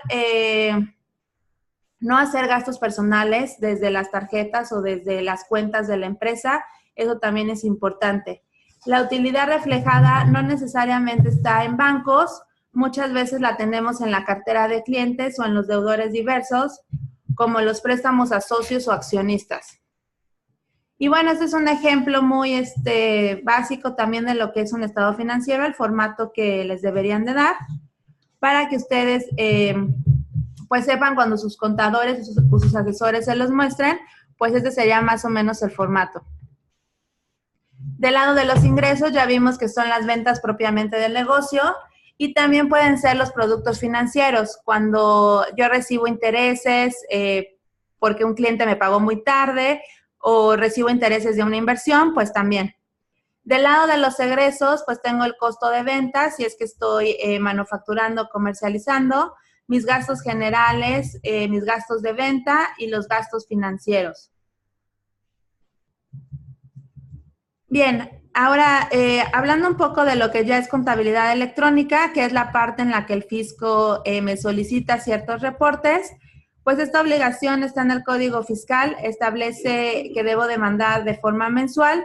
no hacer gastos personales desde las tarjetas o desde las cuentas de la empresa, eso también es importante. La utilidad reflejada no necesariamente está en bancos, muchas veces la tenemos en la cartera de clientes o en los deudores diversos, como los préstamos a socios o accionistas. Y bueno, este es un ejemplo muy básico también de lo que es un estado financiero, el formato que les deberían de dar, para que ustedes... pues sepan cuando sus contadores o sus asesores se los muestren, pues este sería más o menos el formato. Del lado de los ingresos ya vimos que son las ventas propiamente del negocio y también pueden ser los productos financieros. Cuando yo recibo intereses porque un cliente me pagó muy tarde o recibo intereses de una inversión, pues también. Del lado de los egresos, pues tengo el costo de ventas si es que estoy manufacturando, comercializando, mis gastos generales, mis gastos de venta y los gastos financieros. Bien, ahora hablando un poco de lo que ya es contabilidad electrónica, que es la parte en la que el fisco me solicita ciertos reportes, pues esta obligación está en el Código Fiscal, establece que debo de mandar de forma mensual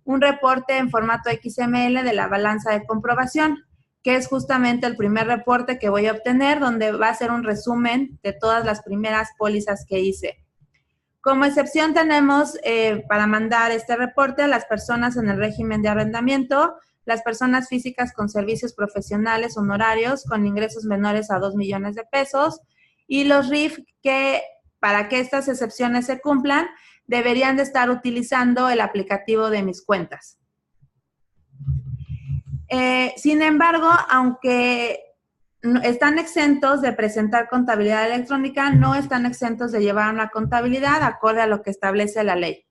un reporte en formato XML de la balanza de comprobación, que es justamente el primer reporte que voy a obtener, donde va a ser un resumen de todas las primeras pólizas que hice. Como excepción tenemos para mandar este reporte a las personas en el régimen de arrendamiento, las personas físicas con servicios profesionales honorarios con ingresos menores a 2 millones de pesos y los RIF que, para que estas excepciones se cumplan, deberían de estar utilizando el aplicativo de mis cuentas. Sin embargo, aunque están exentos de presentar contabilidad electrónica, no están exentos de llevar una contabilidad acorde a lo que establece la ley.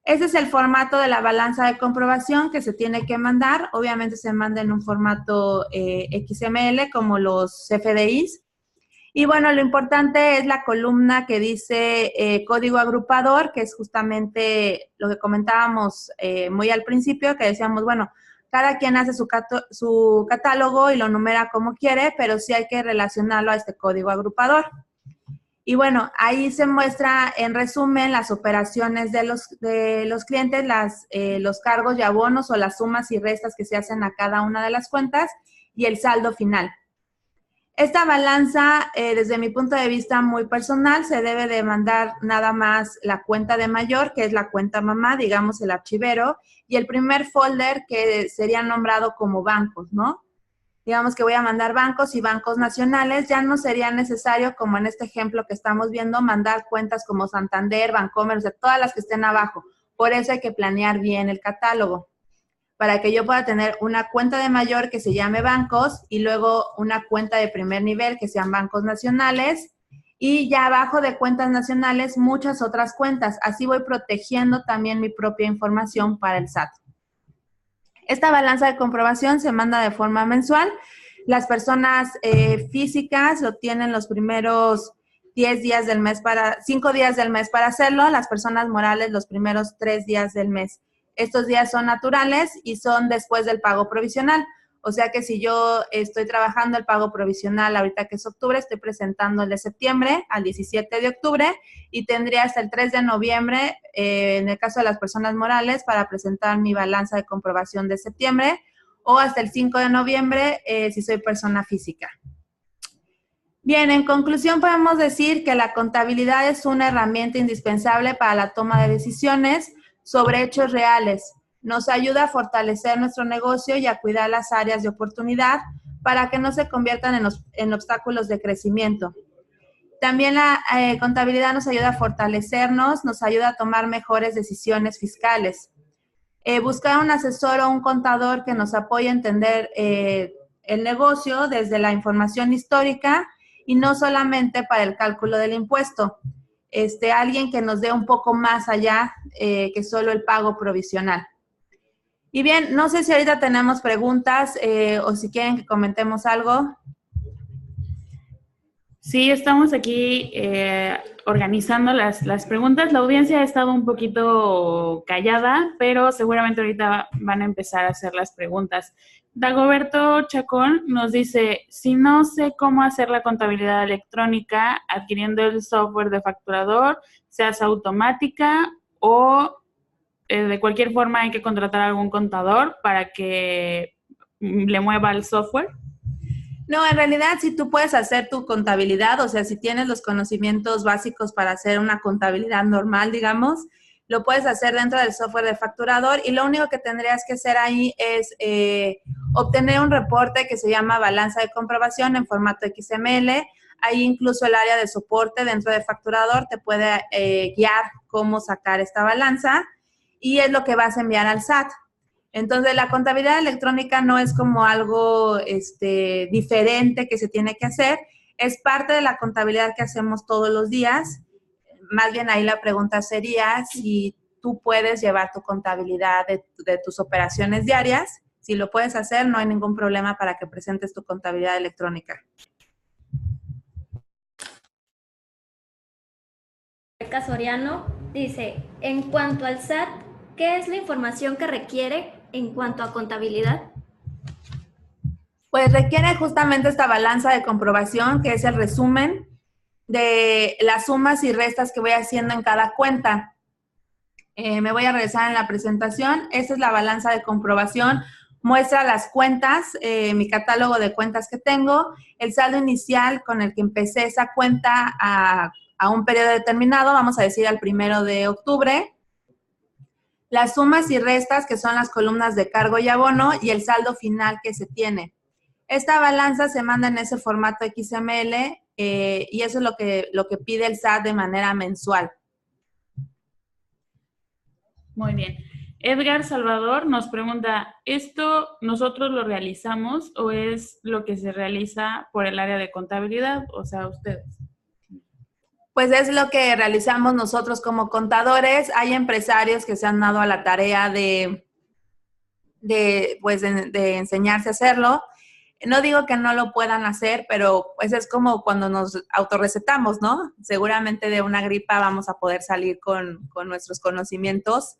Ese es el formato de la balanza de comprobación que se tiene que mandar. Obviamente se manda en un formato XML como los CFDIs. Y bueno, lo importante es la columna que dice código agrupador, que es justamente lo que comentábamos muy al principio, que decíamos, bueno, cada quien hace su catálogo y lo numera como quiere, pero sí hay que relacionarlo a este código agrupador. Y bueno, ahí se muestra en resumen las operaciones de los clientes, los cargos y abonos o las sumas y restas que se hacen a cada una de las cuentas y el saldo final. Esta balanza, desde mi punto de vista muy personal, se debe de mandar nada más la cuenta de mayor, que es la cuenta mamá, digamos el archivero, y el primer folder que sería nombrado como bancos, ¿no? Digamos que voy a mandar bancos y bancos nacionales, ya no sería necesario, como en este ejemplo que estamos viendo, mandar cuentas como Santander, Bancomer, o sea, todas las que estén abajo. Por eso hay que planear bien el catálogo. para que yo pueda tener una cuenta de mayor que se llame bancos y luego una cuenta de primer nivel que sean bancos nacionales y ya abajo de cuentas nacionales muchas otras cuentas. Así voy protegiendo también mi propia información para el SAT. Esta balanza de comprobación se manda de forma mensual. Las personas físicas lo tienen los primeros 10 días del mes 5 días del mes para hacerlo, las personas morales los primeros 3 días del mes. Estos días son naturales y son después del pago provisional. O sea que si yo estoy trabajando el pago provisional ahorita que es octubre, estoy presentando el de septiembre al 17 de octubre y tendría hasta el 3 de noviembre, en el caso de las personas morales, para presentar mi balanza de comprobación de septiembre o hasta el 5 de noviembre si soy persona física. Bien, en conclusión podemos decir que la contabilidad es una herramienta indispensable para la toma de decisiones sobre hechos reales. Nos ayuda a fortalecer nuestro negocio y a cuidar las áreas de oportunidad para que no se conviertan en obstáculos de crecimiento. También la contabilidad nos ayuda a fortalecernos, nos ayuda a tomar mejores decisiones fiscales. Buscar un asesor o un contador que nos apoye a entender el negocio desde la información histórica y no solamente para el cálculo del impuesto. Alguien que nos dé un poco más allá que solo el pago provisional. Y bien, no sé si ahorita tenemos preguntas o si quieren que comentemos algo.
Sí, estamos aquí organizando las preguntas. La audiencia ha estado un poquito callada, pero seguramente ahorita van a empezar a hacer las preguntas. Dagoberto Chacón nos dice, si no sé cómo hacer la contabilidad electrónica adquiriendo el software de facturador, se hace automática o de cualquier forma hay que contratar a algún contador para que le mueva el software.
No, en realidad si tú puedes hacer tu contabilidad, o sea, si tienes los conocimientos básicos para hacer una contabilidad normal, digamos, lo puedes hacer dentro del software de facturador y lo único que tendrías que hacer ahí es obtener un reporte que se llama balanza de comprobación en formato XML. Ahí incluso el área de soporte dentro de facturador te puede guiar cómo sacar esta balanza y es lo que vas a enviar al SAT. Entonces, la contabilidad electrónica no es como algo diferente que se tiene que hacer, es parte de la contabilidad que hacemos todos los días. Más bien ahí la pregunta sería si tú puedes llevar tu contabilidad de tus operaciones diarias. Si lo puedes hacer, no hay ningún problema para que presentes tu contabilidad electrónica.
Rebeca Soriano dice, en cuanto al SAT, ¿qué es la información que requiere en cuanto a contabilidad?
Pues requiere justamente esta balanza de comprobación, que es el resumen de las sumas y restas que voy haciendo en cada cuenta. Me voy a regresar en la presentación. Esta es la balanza de comprobación. Muestra las cuentas, mi catálogo de cuentas que tengo, el saldo inicial con el que empecé esa cuenta a un periodo determinado, vamos a decir al 1 de octubre. Las sumas y restas, que son las columnas de cargo y abono, y el saldo final que se tiene. Esta balanza se manda en ese formato XML y eso es lo que pide el SAT de manera mensual.
Muy bien. Edgar Salvador nos pregunta, ¿esto nosotros lo realizamos o es lo que se realiza por el área de contabilidad? O sea, ustedes.
Pues es lo que realizamos nosotros como contadores. Hay empresarios que se han dado a la tarea de enseñarse a hacerlo. No digo que no lo puedan hacer, pero pues es como cuando nos autorrecetamos, ¿no? Seguramente de una gripa vamos a poder salir con nuestros conocimientos.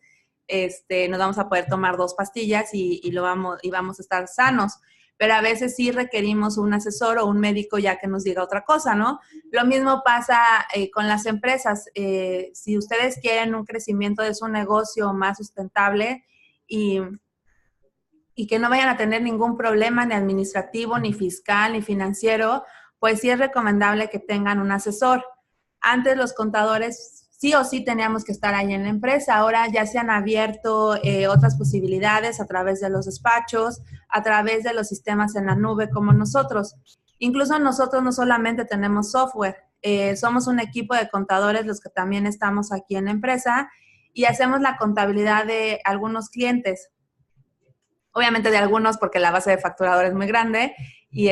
Nos vamos a poder tomar 2 pastillas y vamos a estar sanos. Pero a veces sí requerimos un asesor o un médico ya que nos diga otra cosa, ¿no? Lo mismo pasa con las empresas. Si ustedes quieren un crecimiento de su negocio más sustentable y que no vayan a tener ningún problema ni administrativo, ni fiscal, ni financiero, pues sí es recomendable que tengan un asesor. Antes los contadores sí o sí teníamos que estar ahí en la empresa. Ahora ya se han abierto otras posibilidades a través de los despachos, a través de los sistemas en la nube como nosotros. Incluso nosotros no solamente tenemos software, somos un equipo de contadores los que también estamos aquí en la empresa y hacemos la contabilidad de algunos clientes. obviamente de algunos porque la base de facturador es muy grande y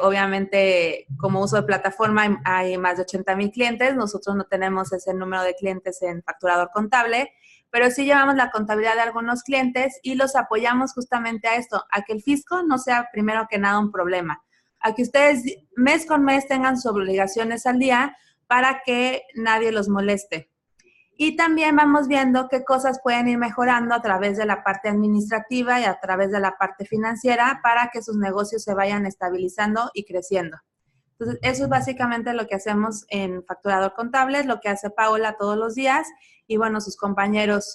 obviamente como uso de plataforma hay más de 80,000 clientes, nosotros no tenemos ese número de clientes en facturador contable, pero sí llevamos la contabilidad de algunos clientes y los apoyamos justamente a esto, a que el fisco no sea primero que nada un problema, a que ustedes mes con mes tengan sus obligaciones al día para que nadie los moleste. Y también vamos viendo qué cosas pueden ir mejorando a través de la parte administrativa y a través de la parte financiera para que sus negocios se vayan estabilizando y creciendo. Entonces, eso es básicamente lo que hacemos en Facturador Contable, lo que hace Paola todos los días y, bueno, sus compañeros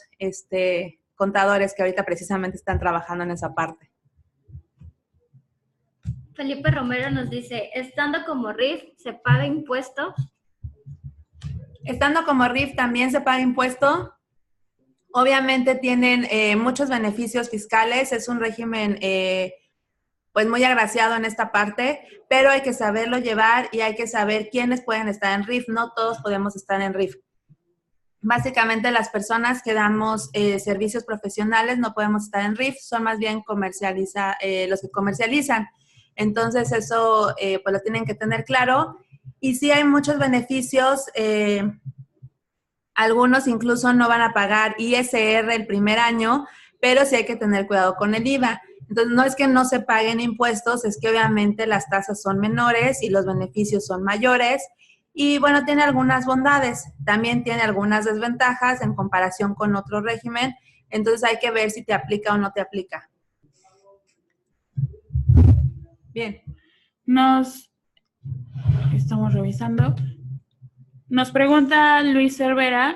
contadores que ahorita precisamente están trabajando en esa parte.
Felipe Romero nos dice, estando como RIF, ¿se paga impuesto?
Estando como RIF también se paga impuesto. Obviamente tienen muchos beneficios fiscales, es un régimen pues muy agraciado en esta parte, pero hay que saberlo llevar y hay que saber quiénes pueden estar en RIF, no todos podemos estar en RIF. Básicamente las personas que damos servicios profesionales no podemos estar en RIF, son más bien los que comercializan. Entonces eso pues lo tienen que tener claro. Y sí hay muchos beneficios, algunos incluso no van a pagar ISR el primer año, pero sí hay que tener cuidado con el IVA. Entonces, no es que no se paguen impuestos, es que obviamente las tasas son menores y los beneficios son mayores. Y bueno, tiene algunas bondades, también tiene algunas desventajas en comparación con otro régimen. Entonces, hay que ver si te aplica o no te aplica. Bien.
Estamos revisando. Nos pregunta Luis Cervera,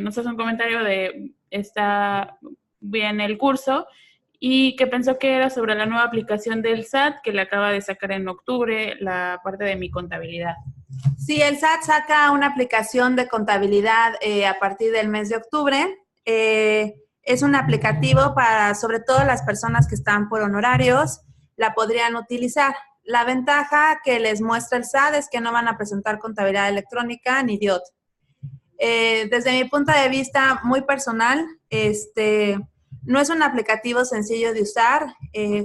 nos hace un comentario de está bien el curso y que pensó que era sobre la nueva aplicación del SAT que le acaba de sacar en octubre, la parte de mi contabilidad.
Sí, el SAT saca una aplicación de contabilidad a partir del mes de octubre. Es un aplicativo para, sobre todo las personas que están por honorarios, la podrían utilizar. La ventaja que les muestra el SAT es que no van a presentar contabilidad electrónica ni DIOT. Desde mi punto de vista muy personal, no es un aplicativo sencillo de usar.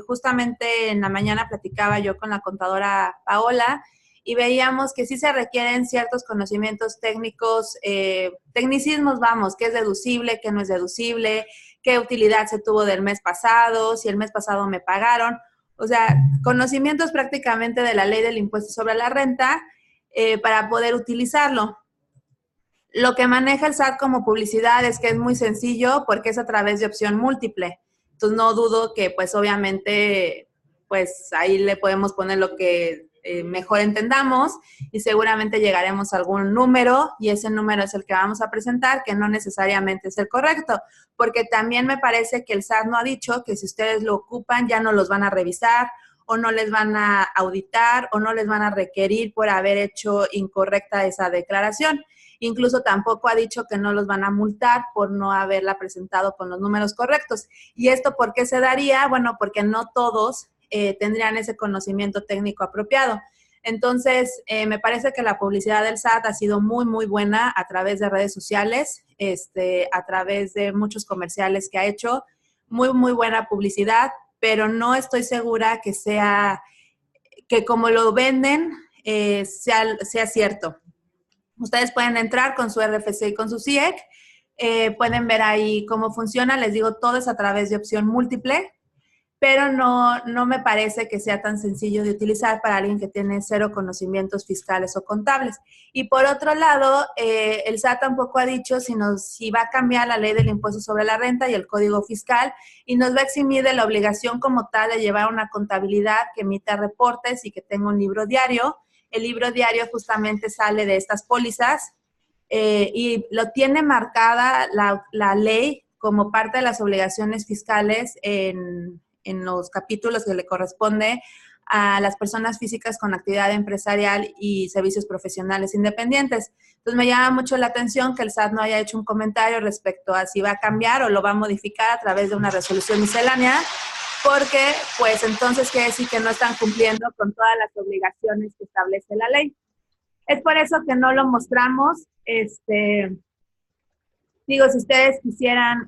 Justamente en la mañana platicaba yo con la contadora Paola y veíamos que sí se requieren ciertos conocimientos técnicos, tecnicismos, vamos, qué es deducible, qué no es deducible, qué utilidad se tuvo del mes pasado, si el mes pasado me pagaron. O sea, conocimientos prácticamente de la ley del impuesto sobre la renta para poder utilizarlo. Lo que maneja el SAT como publicidad es que es muy sencillo porque es a través de opción múltiple. Entonces, no dudo que, pues, obviamente, pues, ahí le podemos poner lo que mejor entendamos y seguramente llegaremos a algún número y ese número es el que vamos a presentar, que no necesariamente es el correcto, porque también me parece que el SAT no ha dicho que si ustedes lo ocupan ya no los van a revisar o no les van a auditar o no les van a requerir por haber hecho incorrecta esa declaración. Incluso tampoco ha dicho que no los van a multar por no haberla presentado con los números correctos. ¿Y esto por qué se daría? Bueno, porque no todos tendrían ese conocimiento técnico apropiado. Entonces, me parece que la publicidad del SAT ha sido muy, muy buena a través de redes sociales, a través de muchos comerciales que ha hecho. Muy, muy buena publicidad, pero no estoy segura que como lo venden, sea cierto. Ustedes pueden entrar con su RFC y con su CIEC, pueden ver ahí cómo funciona. Les digo, todo es a través de opción múltiple, pero no me parece que sea tan sencillo de utilizar para alguien que tiene cero conocimientos fiscales o contables. Y por otro lado, el SAT tampoco ha dicho si va a cambiar la ley del impuesto sobre la renta y el código fiscal y nos va a eximir de la obligación como tal de llevar una contabilidad que emita reportes y que tenga un libro diario. El libro diario justamente sale de estas pólizas y lo tiene marcada la ley como parte de las obligaciones fiscales en los capítulos que le corresponde a las personas físicas con actividad empresarial y servicios profesionales independientes. Entonces, me llama mucho la atención que el SAT no haya hecho un comentario respecto a si va a cambiar o lo va a modificar a través de una resolución miscelánea, porque, pues, entonces quiere decir que no están cumpliendo con todas las obligaciones que establece la ley. Es por eso que no lo mostramos. Digo, si ustedes quisieran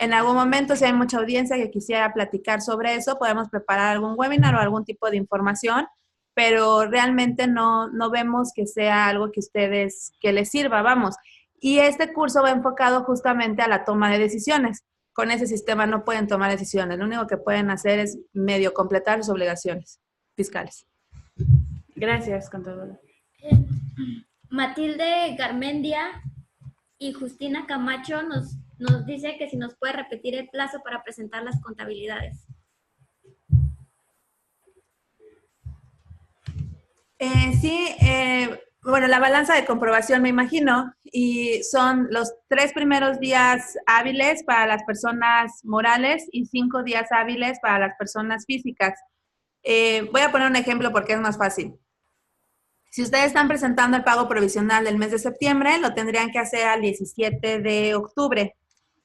En algún momento, si hay mucha audiencia que quisiera platicar sobre eso, podemos preparar algún webinar o algún tipo de información, pero realmente no vemos que sea algo que les sirva, vamos. Y este curso va enfocado justamente a la toma de decisiones. Con ese sistema no pueden tomar decisiones, lo único que pueden hacer es medio completar sus obligaciones fiscales.
Gracias, contadora.
Matilde Garmendia y Justina Camacho nos dice que si nos puede repetir el plazo para presentar las contabilidades.
Bueno, la balanza de comprobación me imagino, y son los 3 primeros días hábiles para las personas morales y 5 días hábiles para las personas físicas. Voy a poner un ejemplo porque es más fácil. Si ustedes están presentando el pago provisional del mes de septiembre, lo tendrían que hacer al 17 de octubre.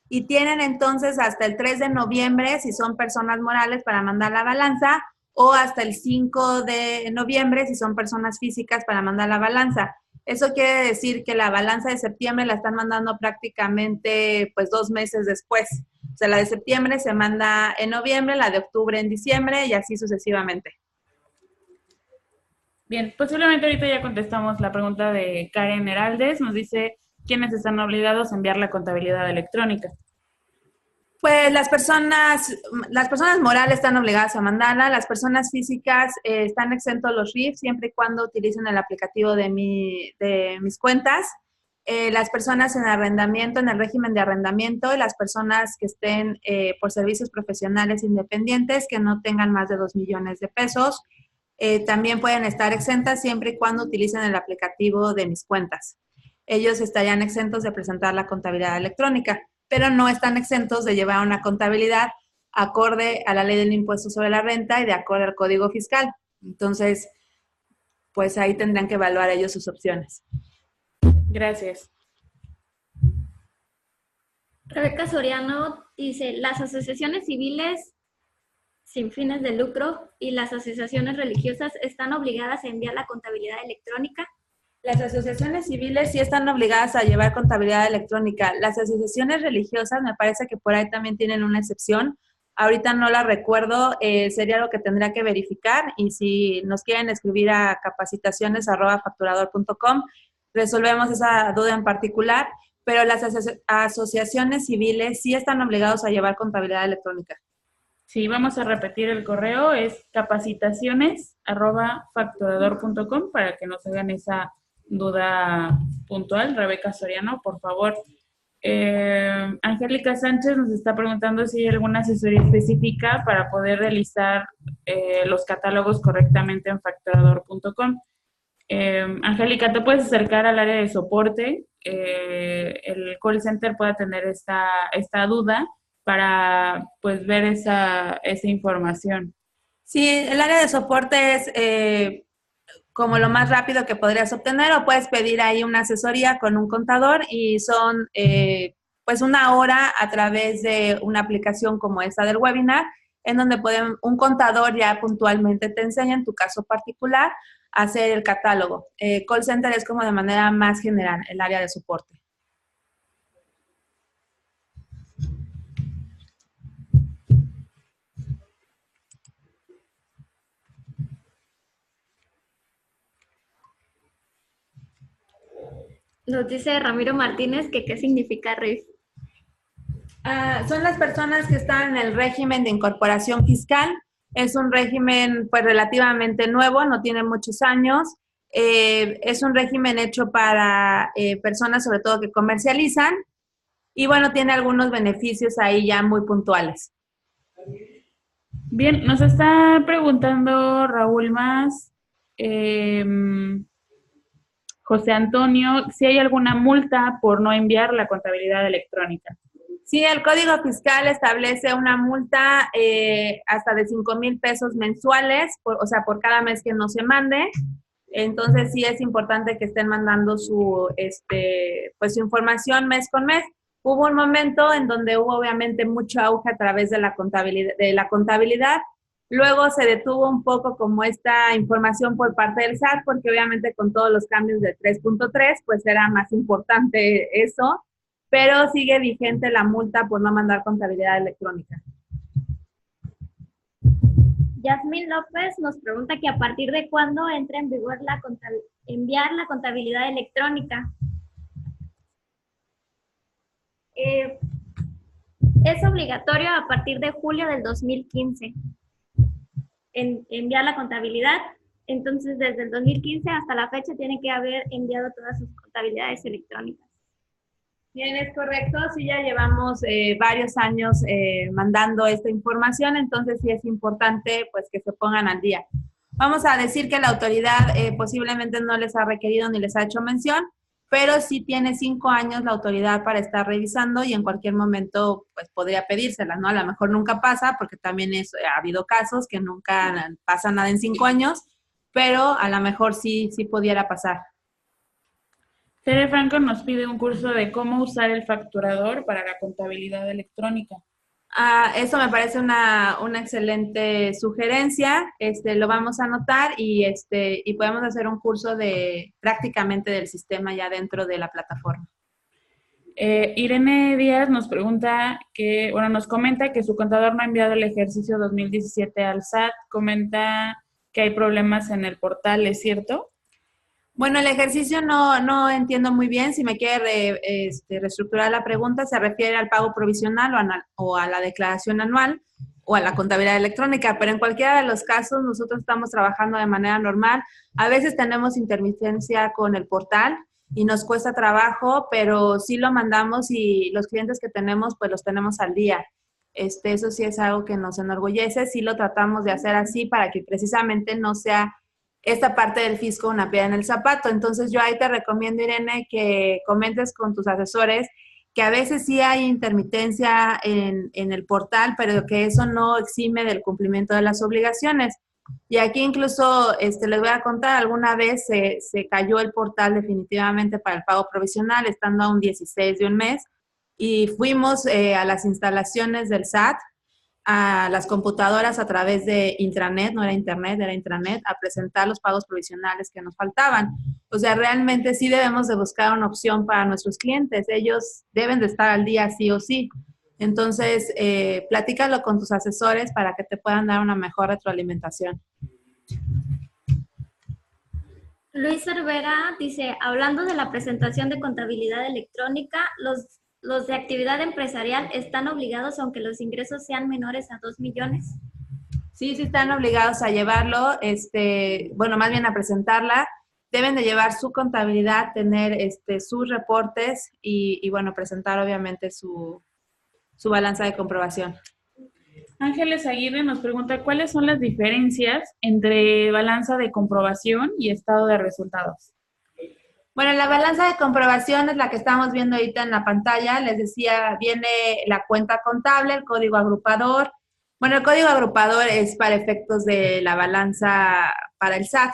Y tienen entonces hasta el 3 de noviembre, si son personas morales, para mandar la balanza, o hasta el 5 de noviembre, si son personas físicas, para mandar la balanza. Eso quiere decir que la balanza de septiembre la están mandando prácticamente pues 2 meses después. O sea, la de septiembre se manda en noviembre, la de octubre en diciembre y así sucesivamente.
Bien, posiblemente ahorita ya contestamos la pregunta de Karen Heraldes. Nos dice, ¿quiénes están obligados a enviar la contabilidad electrónica?
Pues las personas morales están obligadas a mandarla, las personas físicas están exentos los RIF siempre y cuando utilicen el aplicativo de mis cuentas. Las personas en arrendamiento, en el régimen de arrendamiento, y las personas que estén por servicios profesionales independientes que no tengan más de 2 millones de pesos, también pueden estar exentas siempre y cuando utilicen el aplicativo de mis cuentas. Ellos estarían exentos de presentar la contabilidad electrónica, pero no están exentos de llevar una contabilidad acorde a la ley del impuesto sobre la renta y de acuerdo al código fiscal. Entonces, pues ahí tendrán que evaluar ellos sus opciones.
Gracias.
Rebeca Soriano dice, las asociaciones civiles sin fines de lucro y las asociaciones religiosas están obligadas a enviar la contabilidad electrónica.
Las asociaciones civiles sí están obligadas a llevar contabilidad electrónica. Las asociaciones religiosas me parece que por ahí también tienen una excepción. Ahorita no la recuerdo, sería lo que tendría que verificar, y si nos quieren escribir a capacitaciones@facturador.com, resolvemos esa duda en particular, pero las asociaciones civiles sí están obligados a llevar contabilidad electrónica.
Sí, vamos a repetir el correo, es capacitaciones@facturador.com para que nos hagan esa duda puntual. Rebeca Soriano, por favor. Angélica Sánchez nos está preguntando si hay alguna asesoría específica para poder realizar los catálogos correctamente en facturador.com. Angélica, ¿te puedes acercar al área de soporte? El call center pueda tener esta duda para pues ver esa información.
Sí, el área de soporte es como lo más rápido que podrías obtener, o puedes pedir ahí una asesoría con un contador y son pues 1 hora a través de una aplicación como esta del webinar, en donde un contador ya puntualmente te enseña en tu caso particular a hacer el catálogo. Call center es como de manera más general el área de soporte.
Nos dice Ramiro Martínez que qué significa RIF.
Son las personas que están en el régimen de incorporación fiscal. Es un régimen pues relativamente nuevo, no tiene muchos años. Es un régimen hecho para personas sobre todo que comercializan, y bueno, tiene algunos beneficios ahí ya muy puntuales.
Bien, nos está preguntando Raúl Más, José Antonio, si hay alguna multa por no enviar la contabilidad electrónica.
Sí, el Código Fiscal establece una multa hasta de 5,000 pesos mensuales, por cada mes que no se mande. Entonces sí es importante que estén mandando su información mes con mes. Hubo un momento en donde hubo obviamente mucho auge a través de la contabilidad. Luego se detuvo un poco como esta información por parte del SAT, porque obviamente con todos los cambios del 3.3, pues era más importante eso. pero sigue vigente la multa por no mandar contabilidad electrónica.
Yasmín López nos pregunta que a partir de cuándo entra en vigor enviar la contabilidad electrónica. Es obligatorio a partir de julio del 2015 enviar la contabilidad. Entonces, desde el 2015 hasta la fecha tienen que haber enviado todas sus contabilidades electrónicas.
Bien, es correcto. Sí, ya llevamos varios años mandando esta información, entonces sí es importante pues que se pongan al día. Vamos a decir que la autoridad posiblemente no les ha requerido ni les ha hecho mención, pero sí tiene 5 años la autoridad para estar revisando y en cualquier momento pues podría pedírsela, ¿no? A lo mejor nunca pasa porque también ha habido casos que nunca pasa nada en 5 años, pero a lo mejor sí pudiera pasar.
Tere Franco nos pide un curso de cómo usar el facturador para la contabilidad electrónica.
Eso me parece una excelente sugerencia. Lo vamos a anotar y podemos hacer un curso prácticamente del sistema ya dentro de la plataforma.
Irene Díaz nos pregunta nos comenta que su contador no ha enviado el ejercicio 2017 al SAT. Comenta que hay problemas en el portal, ¿es cierto?
Bueno, el ejercicio no entiendo muy bien. Si me quiere reestructurar la pregunta, se refiere al pago provisional o a la declaración anual o a la contabilidad electrónica, pero en cualquiera de los casos nosotros estamos trabajando de manera normal. A veces tenemos intermitencia con el portal y nos cuesta trabajo, pero sí lo mandamos y los clientes que tenemos, pues los tenemos al día. Eso sí es algo que nos enorgullece, sí lo tratamos de hacer así para que precisamente no sea esta parte del fisco una piedra en el zapato. Entonces yo ahí te recomiendo, Irene, que comentes con tus asesores que a veces sí hay intermitencia en el portal, pero que eso no exime del cumplimiento de las obligaciones. Y aquí incluso les voy a contar, alguna vez se cayó el portal definitivamente para el pago provisional, estando a un 16 de un mes, y fuimos a las instalaciones del SAT, a las computadoras a través de intranet, no era internet, era intranet, a presentar los pagos provisionales que nos faltaban. O sea, realmente sí debemos de buscar una opción para nuestros clientes. Ellos deben de estar al día sí o sí. Entonces, platícalo con tus asesores para que te puedan dar una mejor retroalimentación.
Luis Cervera dice, hablando de la presentación de contabilidad electrónica, los de actividad empresarial están obligados aunque los ingresos sean menores a 2 millones.
Sí están obligados a llevarlo, más bien a presentarla. Deben de llevar su contabilidad, tener sus reportes y presentar obviamente su balanza de comprobación.
Ángeles Aguirre nos pregunta, ¿cuáles son las diferencias entre balanza de comprobación y estado de resultados?
Bueno, la balanza de comprobación es la que estamos viendo ahorita en la pantalla. Les decía, viene la cuenta contable, el código agrupador. Bueno, el código agrupador es para efectos de la balanza para el SAT.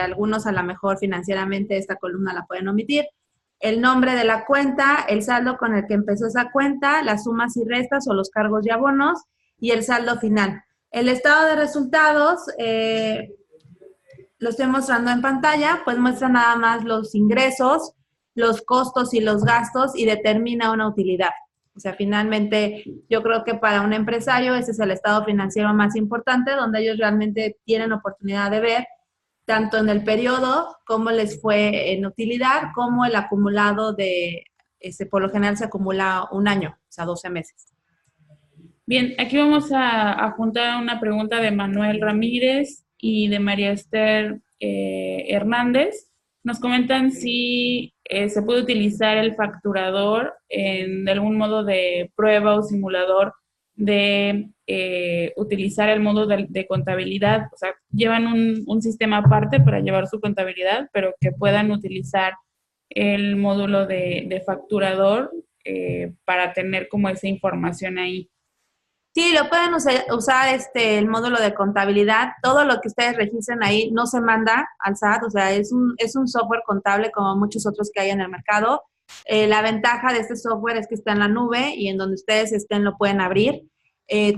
Algunos a lo mejor financieramente esta columna la pueden omitir. El nombre de la cuenta, el saldo con el que empezó esa cuenta, las sumas y restas o los cargos y abonos y el saldo final. El estado de resultados, lo estoy mostrando en pantalla, pues muestra nada más los ingresos, los costos y los gastos y determina una utilidad. O sea, finalmente yo creo que para un empresario ese es el estado financiero más importante, donde ellos realmente tienen oportunidad de ver tanto en el periodo cómo les fue en utilidad, como el acumulado por lo general se acumula un año, o sea, 12 meses.
Bien, aquí vamos a juntar una pregunta de Manuel Ramírez y de María Esther Hernández. Nos comentan si se puede utilizar el facturador de algún modo de prueba o simulador de utilizar el módulo de contabilidad. O sea, llevan un sistema aparte para llevar su contabilidad, pero que puedan utilizar el módulo de facturador para tener como esa información ahí.
Sí, lo pueden usar el módulo de contabilidad. Todo lo que ustedes registren ahí no se manda al SAT, o sea, es un software contable como muchos otros que hay en el mercado. La ventaja de este software es que está en la nube y en donde ustedes estén lo pueden abrir.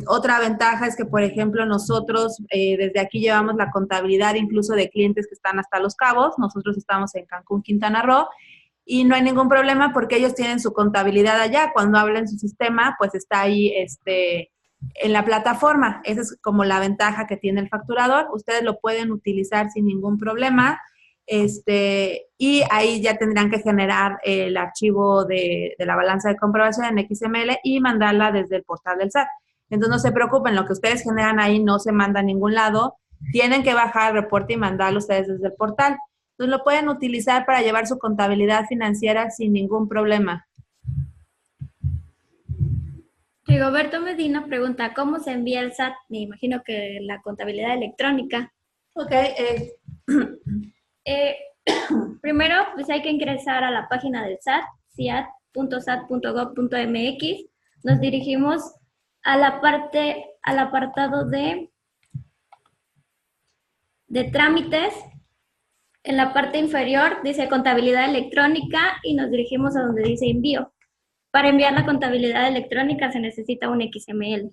Otra ventaja es que, por ejemplo, nosotros desde aquí llevamos la contabilidad incluso de clientes que están hasta Los Cabos. Nosotros estamos en Cancún, Quintana Roo. y no hay ningún problema porque ellos tienen su contabilidad allá. Cuando hablen su sistema, pues está ahí en la plataforma. Esa es como la ventaja que tiene el facturador. Ustedes lo pueden utilizar sin ningún problema. Y ahí ya tendrán que generar el archivo de la balanza de comprobación en XML y mandarla desde el portal del SAT. Entonces no se preocupen, lo que ustedes generan ahí no se manda a ningún lado. Tienen que bajar el reporte y mandarlo ustedes desde el portal. Entonces lo pueden utilizar para llevar su contabilidad financiera sin ningún problema.
Rigoberto Medina pregunta, ¿cómo se envía el SAT? Me imagino que la contabilidad electrónica.
Ok.
Primero, pues hay que ingresar a la página del SAT, siat.sat.gov.mx. Nos dirigimos al apartado de trámites. En la parte inferior dice contabilidad electrónica y nos dirigimos a donde dice envío. Para enviar la contabilidad electrónica se necesita un XML.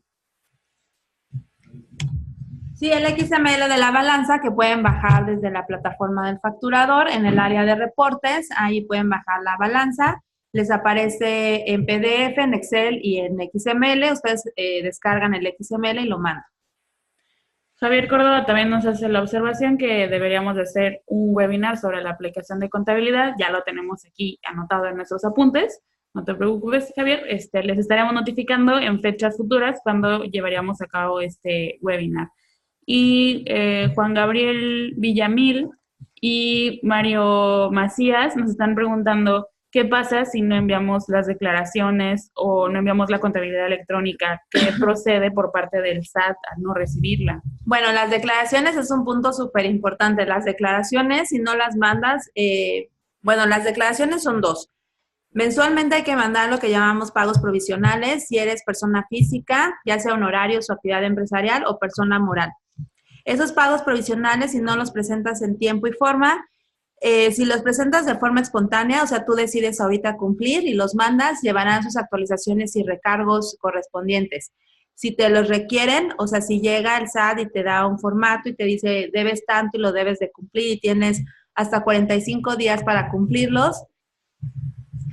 Sí, el XML de la balanza que pueden bajar desde la plataforma del facturador en el área de reportes. Ahí pueden bajar la balanza. Les aparece en PDF, en Excel y en XML. Ustedes descargan el XML y lo mandan.
Javier Córdoba también nos hace la observación que deberíamos de hacer un webinar sobre la aplicación de contabilidad. Ya lo tenemos aquí anotado en nuestros apuntes. No te preocupes, Javier. Les estaremos notificando en fechas futuras cuando llevaríamos a cabo este webinar. Y Juan Gabriel Villamil y Mario Macías nos están preguntando qué pasa si no enviamos las declaraciones o no enviamos la contabilidad electrónica. ¿Qué procede por parte del SAT al no recibirla?
Bueno, las declaraciones es un punto súper importante. Las declaraciones, si no las mandas, las declaraciones son dos. Mensualmente hay que mandar lo que llamamos pagos provisionales si eres persona física, ya sea honorarios o actividad empresarial o persona moral. Esos pagos provisionales, si no los presentas en tiempo y forma, si los presentas de forma espontánea, o sea, tú decides ahorita cumplir y los mandas, llevarán sus actualizaciones y recargos correspondientes. Si te los requieren, o sea, si llega el SAT y te da un formato y te dice debes tanto y lo debes de cumplir y tienes hasta 45 días para cumplirlos,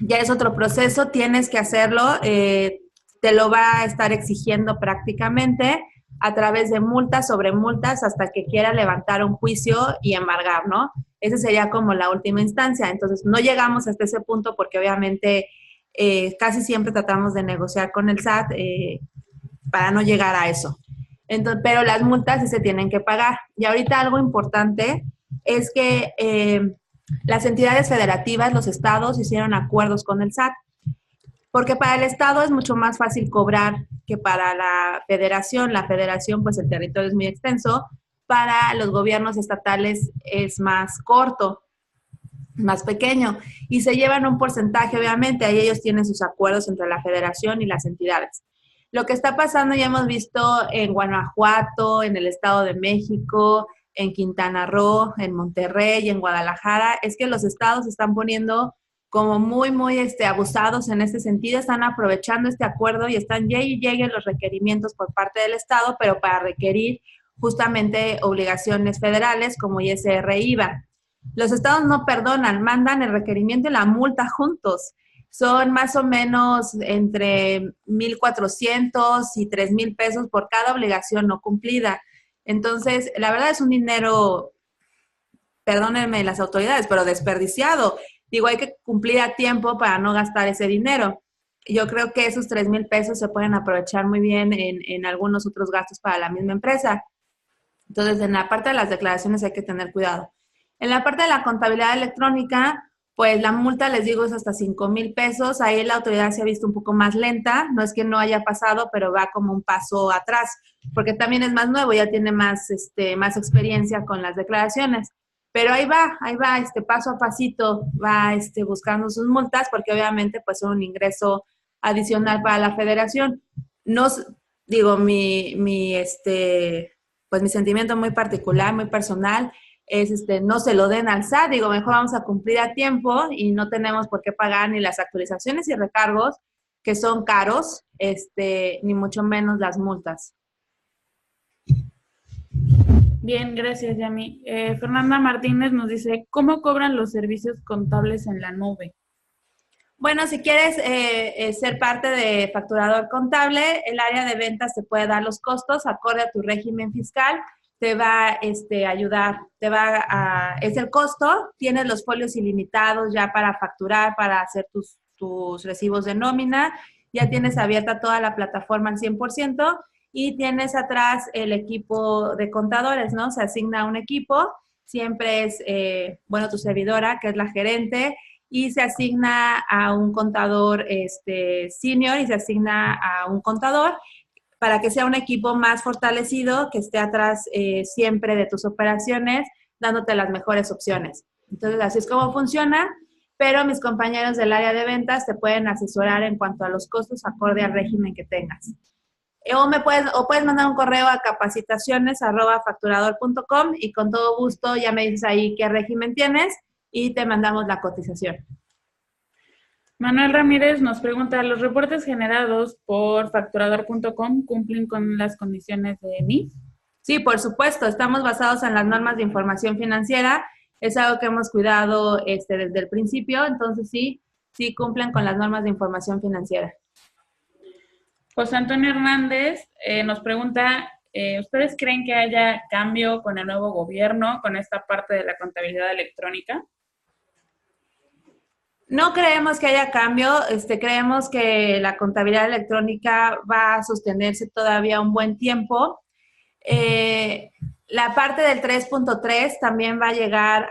ya es otro proceso, tienes que hacerlo, te lo va a estar exigiendo prácticamente a través de multas sobre multas hasta que quiera levantar un juicio y embargar, ¿no? Esa sería como la última instancia. Entonces, no llegamos hasta ese punto porque obviamente casi siempre tratamos de negociar con el SAT para no llegar a eso. Entonces, pero las multas sí se tienen que pagar. Y ahorita algo importante es que las entidades federativas, los estados, hicieron acuerdos con el SAT, porque para el estado es mucho más fácil cobrar que para la federación. La federación, pues el territorio es muy extenso. Para los gobiernos estatales es más corto, más pequeño, y se llevan un porcentaje, obviamente, ahí ellos tienen sus acuerdos entre la federación y las entidades. Lo que está pasando ya hemos visto en Guanajuato, en el Estado de México, en Quintana Roo, en Monterrey, en Guadalajara, es que los estados se están poniendo como muy abusados en ese sentido, están aprovechando este acuerdo y están lleguen los requerimientos por parte del estado, pero para requerir justamente obligaciones federales como ISR e IVA. Los estados no perdonan, mandan el requerimiento y la multa juntos. Son más o menos entre 1,400 y 3,000 pesos por cada obligación no cumplida. Entonces, la verdad es un dinero, perdónenme las autoridades, pero desperdiciado. Digo, hay que cumplir a tiempo para no gastar ese dinero. Yo creo que esos 3,000 pesos se pueden aprovechar muy bien en algunos otros gastos para la misma empresa. Entonces, en la parte de las declaraciones hay que tener cuidado. En la parte de la contabilidad electrónica, pues la multa, les digo, es hasta 5,000 pesos. Ahí la autoridad se ha visto un poco más lenta. No es que no haya pasado, pero va como un paso atrás, porque también es más nuevo, ya tiene más experiencia con las declaraciones. Pero ahí va, paso a pasito, va buscando sus multas, porque obviamente pues son un ingreso adicional para la federación. No, digo, mi sentimiento muy particular, muy personal, es no se lo den al SAT, digo, mejor vamos a cumplir a tiempo y no tenemos por qué pagar ni las actualizaciones y recargos, que son caros, ni mucho menos las multas.
Bien, gracias, Yami. Fernanda Martínez nos dice, ¿cómo cobran los servicios contables en la nube?
Bueno, si quieres ser parte de facturador contable, el área de ventas te puede dar los costos acorde a tu régimen fiscal, te va a ayudar, es el costo, tienes los folios ilimitados ya para facturar, para hacer tus recibos de nómina, ya tienes abierta toda la plataforma al 100% y tienes atrás el equipo de contadores, ¿no? Se asigna un equipo, siempre es, tu servidora, que es la gerente, y se asigna a un contador senior y se asigna a un contador para que sea un equipo más fortalecido, que esté atrás siempre de tus operaciones, dándote las mejores opciones. Entonces, así es como funciona, pero mis compañeros del área de ventas te pueden asesorar en cuanto a los costos acorde al régimen que tengas. O puedes mandar un correo a capacitaciones@facturador.com y con todo gusto ya me dices ahí qué régimen tienes y te mandamos la cotización.
Manuel Ramírez nos pregunta, ¿los reportes generados por facturador.com cumplen con las condiciones de NIF?
Sí, por supuesto, estamos basados en las normas de información financiera, es algo que hemos cuidado desde el principio, entonces sí cumplen con las normas de información financiera.
José Antonio Hernández nos pregunta, ¿ustedes creen que haya cambio con el nuevo gobierno, con esta parte de la contabilidad electrónica?
No creemos que haya cambio, creemos que la contabilidad electrónica va a sostenerse todavía un buen tiempo. La parte del 3.3 también va a llegar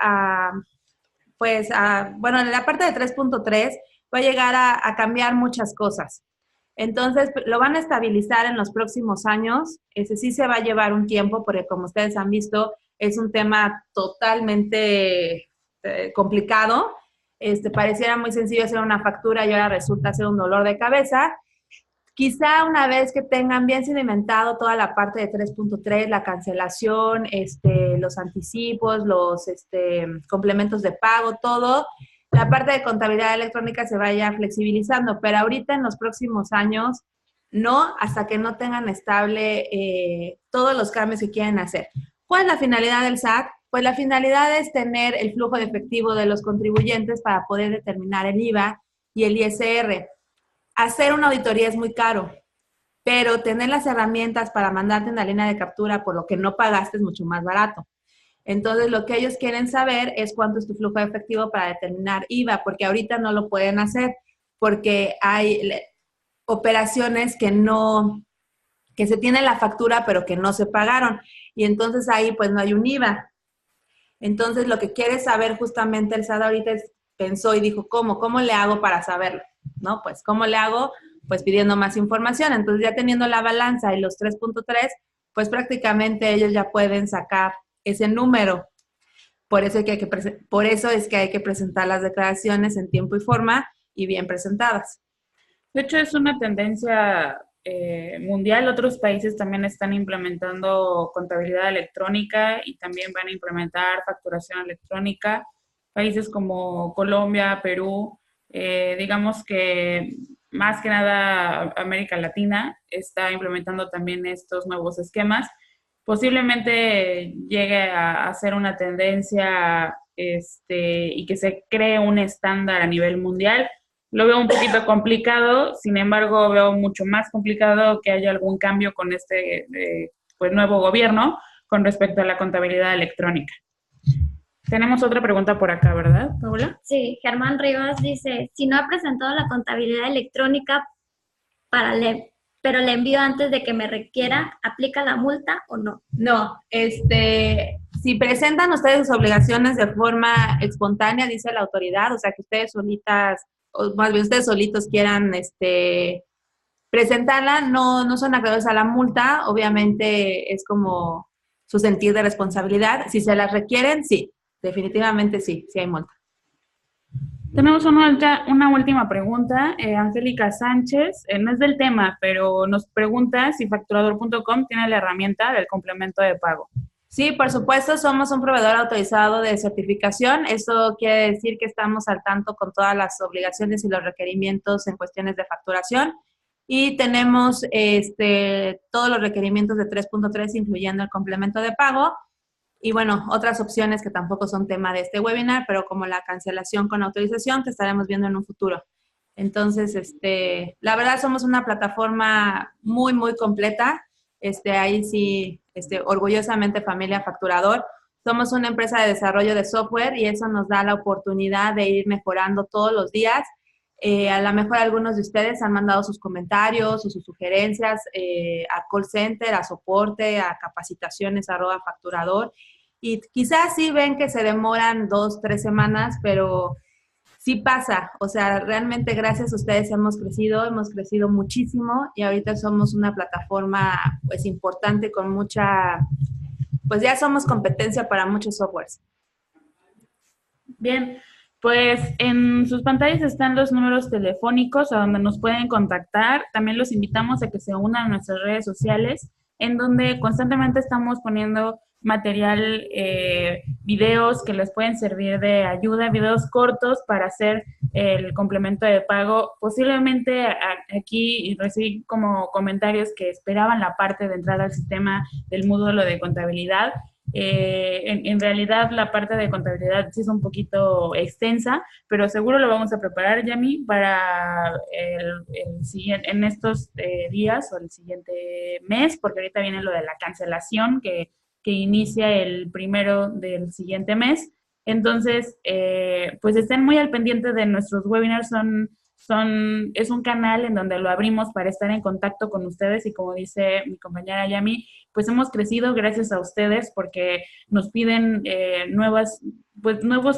la parte del 3.3 va a llegar a cambiar muchas cosas. Entonces, lo van a estabilizar en los próximos años. Ese sí se va a llevar un tiempo, porque como ustedes han visto, es un tema totalmente complicado. Pareciera muy sencillo hacer una factura y ahora resulta ser un dolor de cabeza. Quizá una vez que tengan bien sedimentado toda la parte de 3.3, la cancelación, los anticipos, los complementos de pago, todo, la parte de contabilidad electrónica se vaya flexibilizando, pero ahorita en los próximos años no, hasta que no tengan estable todos los cambios que quieren hacer. ¿Cuál es la finalidad del SAT? Pues la finalidad es tener el flujo de efectivo de los contribuyentes para poder determinar el IVA y el ISR. Hacer una auditoría es muy caro, pero tener las herramientas para mandarte una línea de captura por lo que no pagaste es mucho más barato. Entonces, lo que ellos quieren saber es cuánto es tu flujo de efectivo para determinar IVA, porque ahorita no lo pueden hacer, porque hay operaciones que se tiene la factura, pero que no se pagaron. Y entonces ahí pues no hay un IVA. Entonces, lo que quiere saber justamente el SAT ahorita pensó y dijo, ¿cómo le hago para saberlo? ¿No? Pues, ¿cómo le hago? Pues pidiendo más información. Entonces, ya teniendo la balanza y los 3.3, pues prácticamente ellos ya pueden sacar ese número. Por eso es que hay que presentar las declaraciones en tiempo y forma y bien presentadas.
De hecho, es una tendencia mundial. Otros países también están implementando contabilidad electrónica y también van a implementar facturación electrónica. Países como Colombia, Perú, digamos que más que nada América Latina está implementando también estos nuevos esquemas. Posiblemente llegue a ser una tendencia y que se cree un estándar a nivel mundial. Lo veo un poquito complicado, sin embargo, veo mucho más complicado que haya algún cambio con este nuevo gobierno con respecto a la contabilidad electrónica. Tenemos otra pregunta por acá, ¿verdad, Paula?
Sí, Germán Rivas dice, si no ha presentado la contabilidad electrónica pero le envío antes de que me requiera, ¿aplica la multa o no?
No, si presentan ustedes sus obligaciones de forma espontánea, dice la autoridad, o sea que ustedes solitas, o más bien ustedes solitos quieran presentarla, no son acreedores a la multa, obviamente es como su sentir de responsabilidad. Si se las requieren, sí, definitivamente sí hay multa.
Tenemos una última pregunta. Angélica Sánchez, no es del tema, pero nos pregunta si facturador.com tiene la herramienta del complemento de pago.
Sí, por supuesto, somos un proveedor autorizado de certificación. Eso quiere decir que estamos al tanto con todas las obligaciones y los requerimientos en cuestiones de facturación. Y tenemos todos los requerimientos de 3.3, incluyendo el complemento de pago. Y bueno, otras opciones que tampoco son tema de este webinar, pero como la cancelación con autorización, que estaremos viendo en un futuro. Entonces, la verdad somos una plataforma muy, muy completa. Ahí sí, orgullosamente Familia Facturador. Somos una empresa de desarrollo de software y eso nos da la oportunidad de ir mejorando todos los días. A lo mejor algunos de ustedes han mandado sus comentarios o sus sugerencias a call center, a soporte, a capacitaciones@facturador. Y quizás sí ven que se demoran 2, 3 semanas, pero sí pasa. O sea, realmente gracias a ustedes hemos crecido muchísimo y ahorita somos una plataforma pues importante con mucha, pues ya somos competencia para muchos softwares.
Bien, pues en sus pantallas están los números telefónicos a donde nos pueden contactar. También los invitamos a que se unan a nuestras redes sociales, en donde constantemente estamos poniendo material, videos que les pueden servir de ayuda, videos cortos para hacer el complemento de pago. Posiblemente aquí recibí como comentarios que esperaban la parte de entrada al sistema del módulo de contabilidad. En realidad la parte de contabilidad sí es un poquito extensa, pero seguro lo vamos a preparar, Yami, para en estos días o el siguiente mes, porque ahorita viene lo de la cancelación que inicia el 1 del siguiente mes. Entonces, pues estén muy al pendiente de nuestros webinars. Es un canal en donde lo abrimos para estar en contacto con ustedes y como dice mi compañera Yami, pues hemos crecido gracias a ustedes porque nos piden nuevos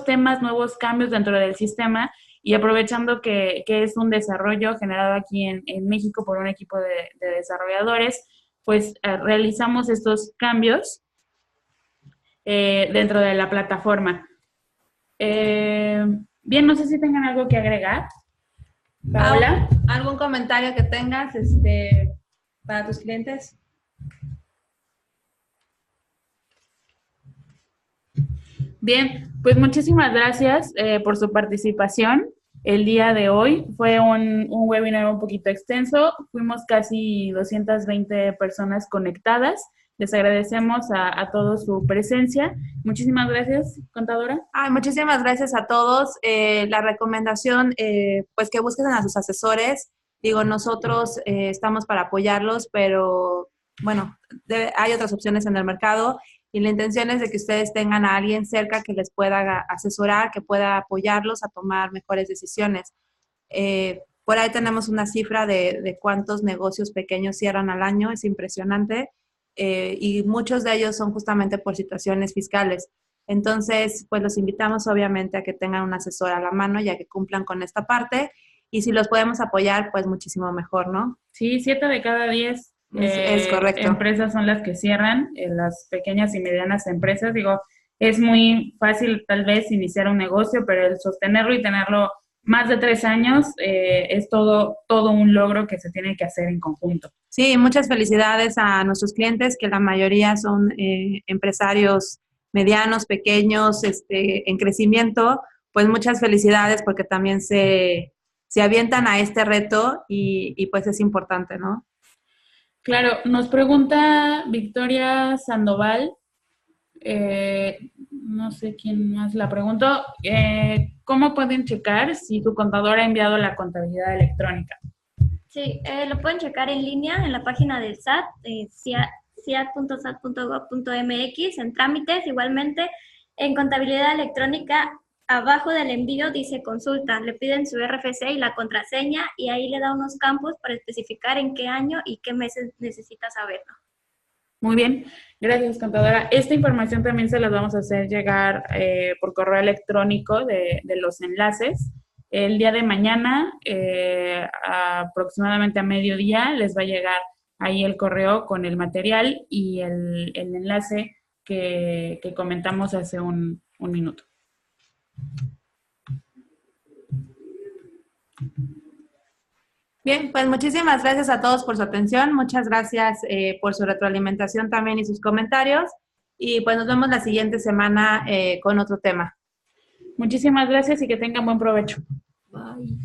temas, nuevos cambios dentro del sistema y aprovechando que es un desarrollo generado aquí en México por un equipo de desarrolladores, pues realizamos estos cambios dentro de la plataforma. Bien, no sé si tengan algo que agregar. Paola.
¿Algún comentario que tengas para tus clientes?
Bien, pues muchísimas gracias por su participación el día de hoy. Fue un webinar un poquito extenso. Fuimos casi 220 personas conectadas. Les agradecemos a todos su presencia. Muchísimas gracias, contadora.
Muchísimas gracias a todos. La recomendación, pues que busquen a sus asesores. Digo, nosotros estamos para apoyarlos, pero bueno, hay otras opciones en el mercado y la intención es de que ustedes tengan a alguien cerca que les pueda asesorar, que pueda apoyarlos a tomar mejores decisiones. Por ahí tenemos una cifra de cuántos negocios pequeños cierran al año, es impresionante. Y muchos de ellos son justamente por situaciones fiscales. Entonces, pues los invitamos obviamente a que tengan un asesor a la mano y a que cumplan con esta parte. Y si los podemos apoyar, pues muchísimo mejor, ¿no?
Sí, 7 de cada 10
es correcto.
Empresas son las que cierran, las pequeñas y medianas empresas. Digo, es muy fácil tal vez iniciar un negocio, pero el sostenerlo y tenerlo más de 3 años es todo un logro que se tiene que hacer en conjunto.
Sí, muchas felicidades a nuestros clientes, que la mayoría son empresarios medianos, pequeños, en crecimiento. Pues muchas felicidades porque también se avientan a este reto y pues es importante, ¿no?
Claro, nos pregunta Victoria Sandoval, no sé quién más la preguntó, ¿cómo pueden checar si tu contador ha enviado la contabilidad electrónica?
Sí, lo pueden checar en línea en la página del SAT, ciat.sat.gov.mx, en trámites, igualmente en contabilidad electrónica. Abajo del envío dice consulta, le piden su RFC y la contraseña y ahí le da unos campos para especificar en qué año y qué meses necesita saberlo.
Muy bien, gracias, contadora. Esta información también se las vamos a hacer llegar por correo electrónico de los enlaces. El día de mañana, aproximadamente a mediodía, les va a llegar ahí el correo con el material y el enlace que comentamos hace un minuto.
Bien, pues muchísimas gracias a todos por su atención, muchas gracias por su retroalimentación también y sus comentarios, y pues nos vemos la siguiente semana con otro tema.
Muchísimas gracias y que tengan buen provecho.
Bye.